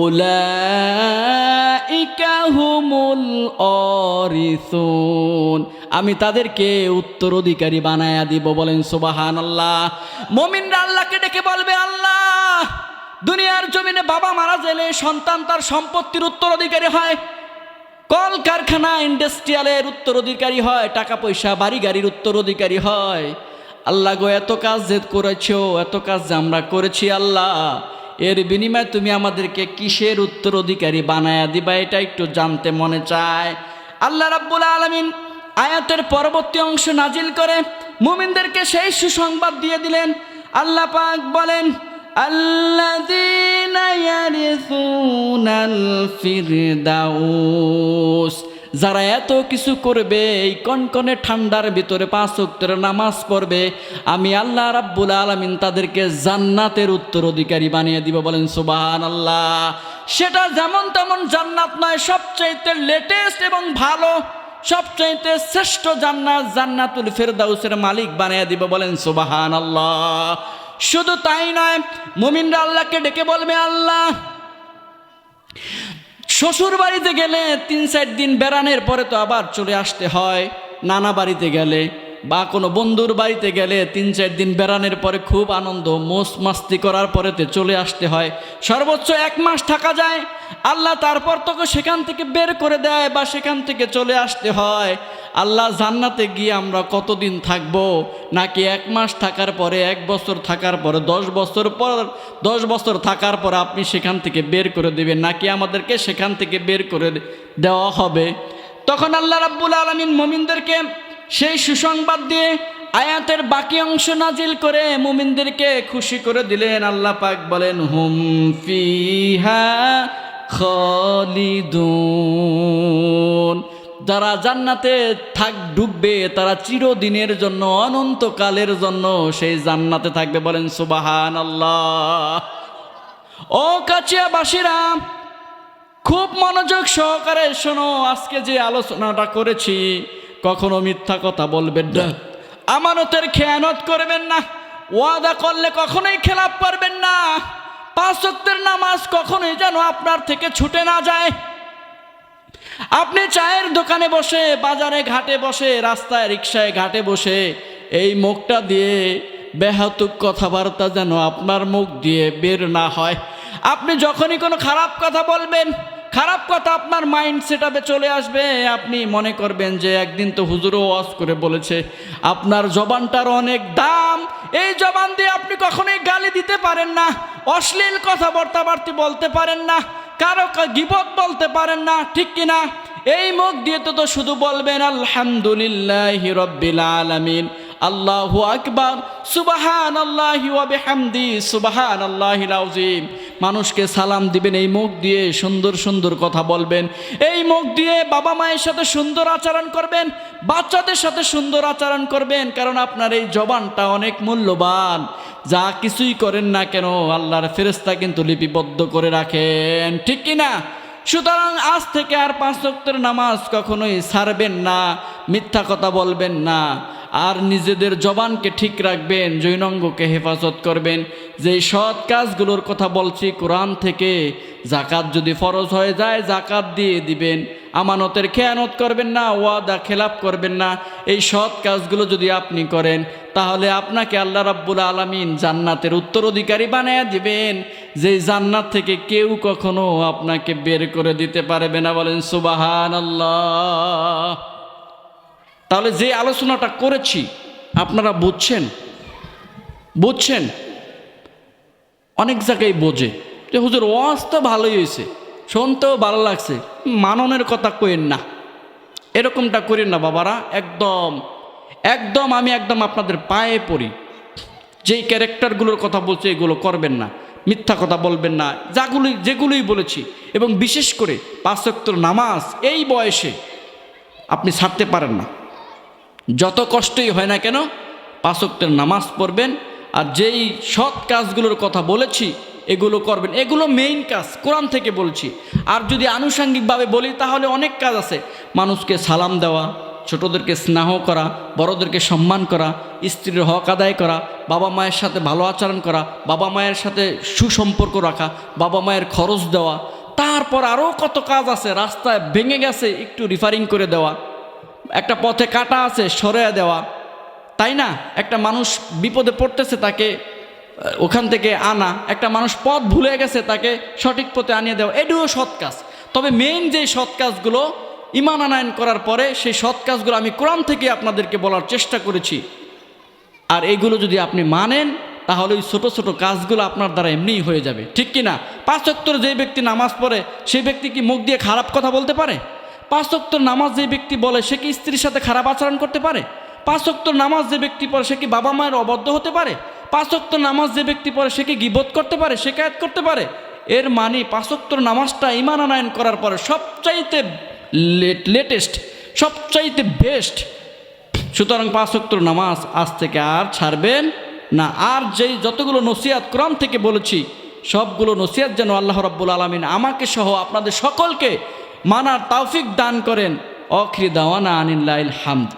উলাইকা হুমুল ওয়ারিসুন, আমি তাদেরকে উত্তরাধিকারী বানায়া দিব। বলেন সুবহানাল্লাহ। মুমিনরা আল্লাহকে ডেকে বলবে, আল্লাহ, দুনিয়ার জমিনে বাবা মারা গেলে সন্তান তার সম্পত্তির উত্তরাধিকারী হয়, কল কারখানা ইন্ডাস্ট্রিয়ালের উত্তরাধিকারী হয়, টাকা পয়সা বাড়ি গাড়ির উত্তরাধিকারী হয়। আল্লাহ গো, এত কাজ যে করেছো, এত কাজ যে আমরা করেছি আল্লাহ, এর বিনিময়ে তুমি আমাদেরকে কিসের উত্তরাধিকারী বানায়া দিবা, এটা একটু জানতে মনে চায়। আল্লাহ রাব্বুল আলামিন আয়াতের পরবর্তী অংশ নাজিল করে মুমিনদেরকে সেই সুসংবাদ দিয়ে দিলেন। আল্লাহ পাক বলেন, আল্লাযীনা ইয়ারিসুনাল ফিরদাউস, যারা এত কিছু করবে, এই কনকনে ঠান্ডার ভিতরে 5 ওয়াক্তের নামাজ পড়বে, আমি আল্লাহ রাব্বুল আলামিন তাদেরকে জান্নাতের উত্তরাধিকারী বানিয়ে দিব। বলেন সুবহানাল্লাহ। সেটা যেমন তেমন জান্নাত নয়, সবচাইতে লেটেস্ট এবং ভালো, সবচাইতে শ্রেষ্ঠ জান্নাত, জান্নাতুল ফিরদাউসের মালিক বানিয়ে দিব। বলেন সুবহানাল্লাহ। শুধু তাই নয়, মুমিনরা আল্লাহকে ডেকে বলবে, আল্লাহ, শ্বশুর বাড়িতে গেলে 3-4 দিন বেড়ানোর পরে তো আবার চলে আসতে হয়, নানা বাড়িতে গেলে বা কোনো বন্ধুর বাড়িতে গেলে 3-4 দিন বেড়ানোর পরে খুব আনন্দ মোজ মাস্তি করার পরেতে চলে আসতে হয়, সর্বোচ্চ 1 মাস থাকা যায়। আল্লাহ তারপর তোকে সেখান থেকে বের করে দেয় বা সেখান থেকে চলে আসতে হয়। আল্লাহ, জান্নাতে গিয়ে আমরা কতদিন থাকব? নাকি 1 মাস থাকার পরে, 1 বছর থাকার পরে, 10 বছর পর, 10 বছর থাকার পর আপনি সেখান থেকে বের করে দেবেন, নাকি আমাদেরকে সেখান থেকে বের করে দেওয়া হবে? তখন আল্লাহ রাব্বুল আলামিন মুমিনদেরকে সেই সুসংবাদ দিয়ে আয়াতের বাকি অংশ নাজিল করে মুমিনদেরকে খুশি করে দিলেন। আল্লাহ পাক বলেন, হুম ফিহা খালিদুন, যারা জান্নাতে ঢুকবে তারা চিরদিনের জন্য, অনন্তকালের জন্য সেই জান্নাতে থাকবে। বলেন সুবহানাল্লাহ। ও কাচিয়াবাসীরা, খুব মনোযোগ সহকারে শোনো। আজকে যে আলোচনাটা করেছি, কখনো মিথ্যা কথা বলবেন না, আমানতের খেয়ানত করবেন না, ওয়াদা করলে কখনোই খেলাপ করবেন না, 5 ওয়াক্তের নামাজ কখনোই যেন আপনার থেকে ছুটে না যায়। আপনি চায়ের দোকানে বসে, বাজারে ঘাটে বসে, রাস্তায় রিকশায় ঘাটে বসে এই মুখটা দিয়ে বেহাতুক কথাবার্তা যেন আপনার মুখ দিয়ে বের না হয়। আপনি যখনই কোনো খারাপ কথা বলবেন, খারাপ কথা আপনার মাইন্ড সেটআপে চলে আসবে, আপনি মনে করবেন যে একদিন তো হুজুরও ওয়াজ করে বলেছে। আপনার জবানটার অনেক দাম, এই জবান দিয়ে আপনি কখনোই গালি দিতে পারেন না, অশ্লীল কথাবার্তা বলতে পারেন না, কারো গীবত বলতে পারেন না, ঠিক কিনা? এই মুখ দিয়ে তো শুধু বলবেন আলহামদুলিল্লাহি রাব্বিল আলামিন, আল্লাহু আকবার, সুবহানাল্লাহি ওয়া বিহামদি, সুবহানাল্লাহিল আযীম। মানুষকে সালাম দিবেন এই মুখ দিয়ে, সুন্দর সুন্দর কথা বলবেন এই মুখ দিয়ে, বাবা মায়ের সাথে সুন্দর আচরণ করবেন, বাচ্চাদের সাথে সুন্দর আচরণ করবেন, কারণ আপনার এই জবানটা অনেক মূল্যবান। যা কিছুই করেন না কেন, আল্লাহর ফেরেশতা কিন্তু লিপিবদ্ধ করে রাখেন, ঠিক কিনা? সুতরাং আজ থেকে আর 5 ওয়াক্তের নামাজ কখনোই ছাড়বেন না, মিথ্যা কথা বলবেন না, আর নিজেদের জবানকে ঠিক রাখবেন, জৈনঙ্গকে হেফাজত করবেন। যেই সৎ কাজগুলোর কথা বলছি কোরআন থেকে, জাকাত যদি ফরজ হয়ে যায় জাকাত দিয়ে দিবেন, আমানতের খেয়ানত করবেন না, ওয়াদা খেলাপ করবেন না। এই সৎ কাজগুলো যদি আপনি করেন, তাহলে আপনাকে আল্লাহ রাব্বুল আলামিন জান্নাতের উত্তরাধিকারী বানিয়ে দিবেন, যেই জান্নাত থেকে কেউ কখনো আপনাকে বের করে দিতে পারবে না। বলেন সুবহানাল্লাহ। তাহলে যে আলোচনাটা করেছি আপনারা বুঝছেন? অনেক জায়গায় বোঝে যে হুজুর ওয়াজ তো ভালোই হয়েছে, শুনতেও ভালো লাগছে, মাননের কথা কইেন না, এরকমটা করেন না বাবারা। একদম একদম আমি একদম আপনাদের পায়ে পড়ি, যেই ক্যারেক্টারগুলোর কথা বলছে এগুলো করবেন না, মিথ্যা কথা বলবেন না, যেগুলোই বলেছি। এবং বিশেষ করে 5 ওয়াক্তের নামাজ এই বয়সে আপনি ছাড়তে পারেন না, যত কষ্টই হয় না কেন 5 ওয়াক্তের নামাজ পড়বেন। আর যেই সৎ কাজগুলোর কথা বলেছি এগুলো করবেন, এগুলো মেইন কাজ, কোরআন থেকে বলছি। আর যদি আনুষঙ্গিকভাবে বলি তাহলে অনেক কাজ আছে, মানুষকে সালাম দেওয়া, ছোটদেরকে স্নেহ করা, বড়দেরকে সম্মান করা, স্ত্রীর হক আদায় করা, বাবা মায়ের সাথে ভালো আচরণ করা, বাবা মায়ের সাথে সুসম্পর্ক রাখা, বাবা মায়ের খরচ দেওয়া। তারপর আরও কত কাজ আছে, রাস্তায় ভেঙে গেছে একটু রিফারিং করে দেওয়া, একটা পথে কাটা আছে সরিয়ে দেওয়া, তাই না? একটা মানুষ বিপদে পড়তেছে তাকে ওখান থেকে আনা, একটা মানুষ পথ ভুলে গেছে তাকে সঠিক পথে আনিয়ে দেওয়া, এটিও সৎ কাজ। তবে মেইন যে সৎ কাজগুলো ঈমান আনয়ন করার পরে, সেই সৎ কাজগুলো আমি কোরআন থেকে আপনাদেরকে বলার চেষ্টা করেছি। আর এইগুলো যদি আপনি মানেন তাহলে ওই ছোটো ছোটো কাজগুলো আপনার দ্বারা এমনিই হয়ে যাবে, ঠিক কি না? 5 ওয়াক্তের যে ব্যক্তি নামাজ পড়ে সেই ব্যক্তি কি মুখ দিয়ে খারাপ কথা বলতে পারে? 5 ওয়াক্তের নামাজ যে ব্যক্তি বলে সে কি স্ত্রীর সাথে খারাপ আচরণ করতে পারে? 5 ওয়াক্তের নামাজ যে ব্যক্তি পড়ে সে কি বাবা মায়ের অবাধ্য হতে পারে? 5 ওয়াক্তের নামাজ যে ব্যক্তি পড়ে সে কি গীবত করতে পারে, শিকায়েত করতে পারে? এর মানে 5 ওয়াক্তের নামাজটা ঈমান আনয়ন করার পরে সবচাইতে লেটেস্ট, সবচাইতে বেস্ট। সুতরাং 5 ওয়াক্তের নামাজ আজ থেকে আর ছাড়বেন না। আর যেই যতগুলো নসিহত কোরআন থেকে বলেছি সবগুলো নসিহত যেন আল্লাহ রাব্বুল আলামিন আমাকে সহ আপনাদের সকলকে মানার তৌফিক দান করেন। আখির দাওয়ানা আনিল্লাহিল হামদ।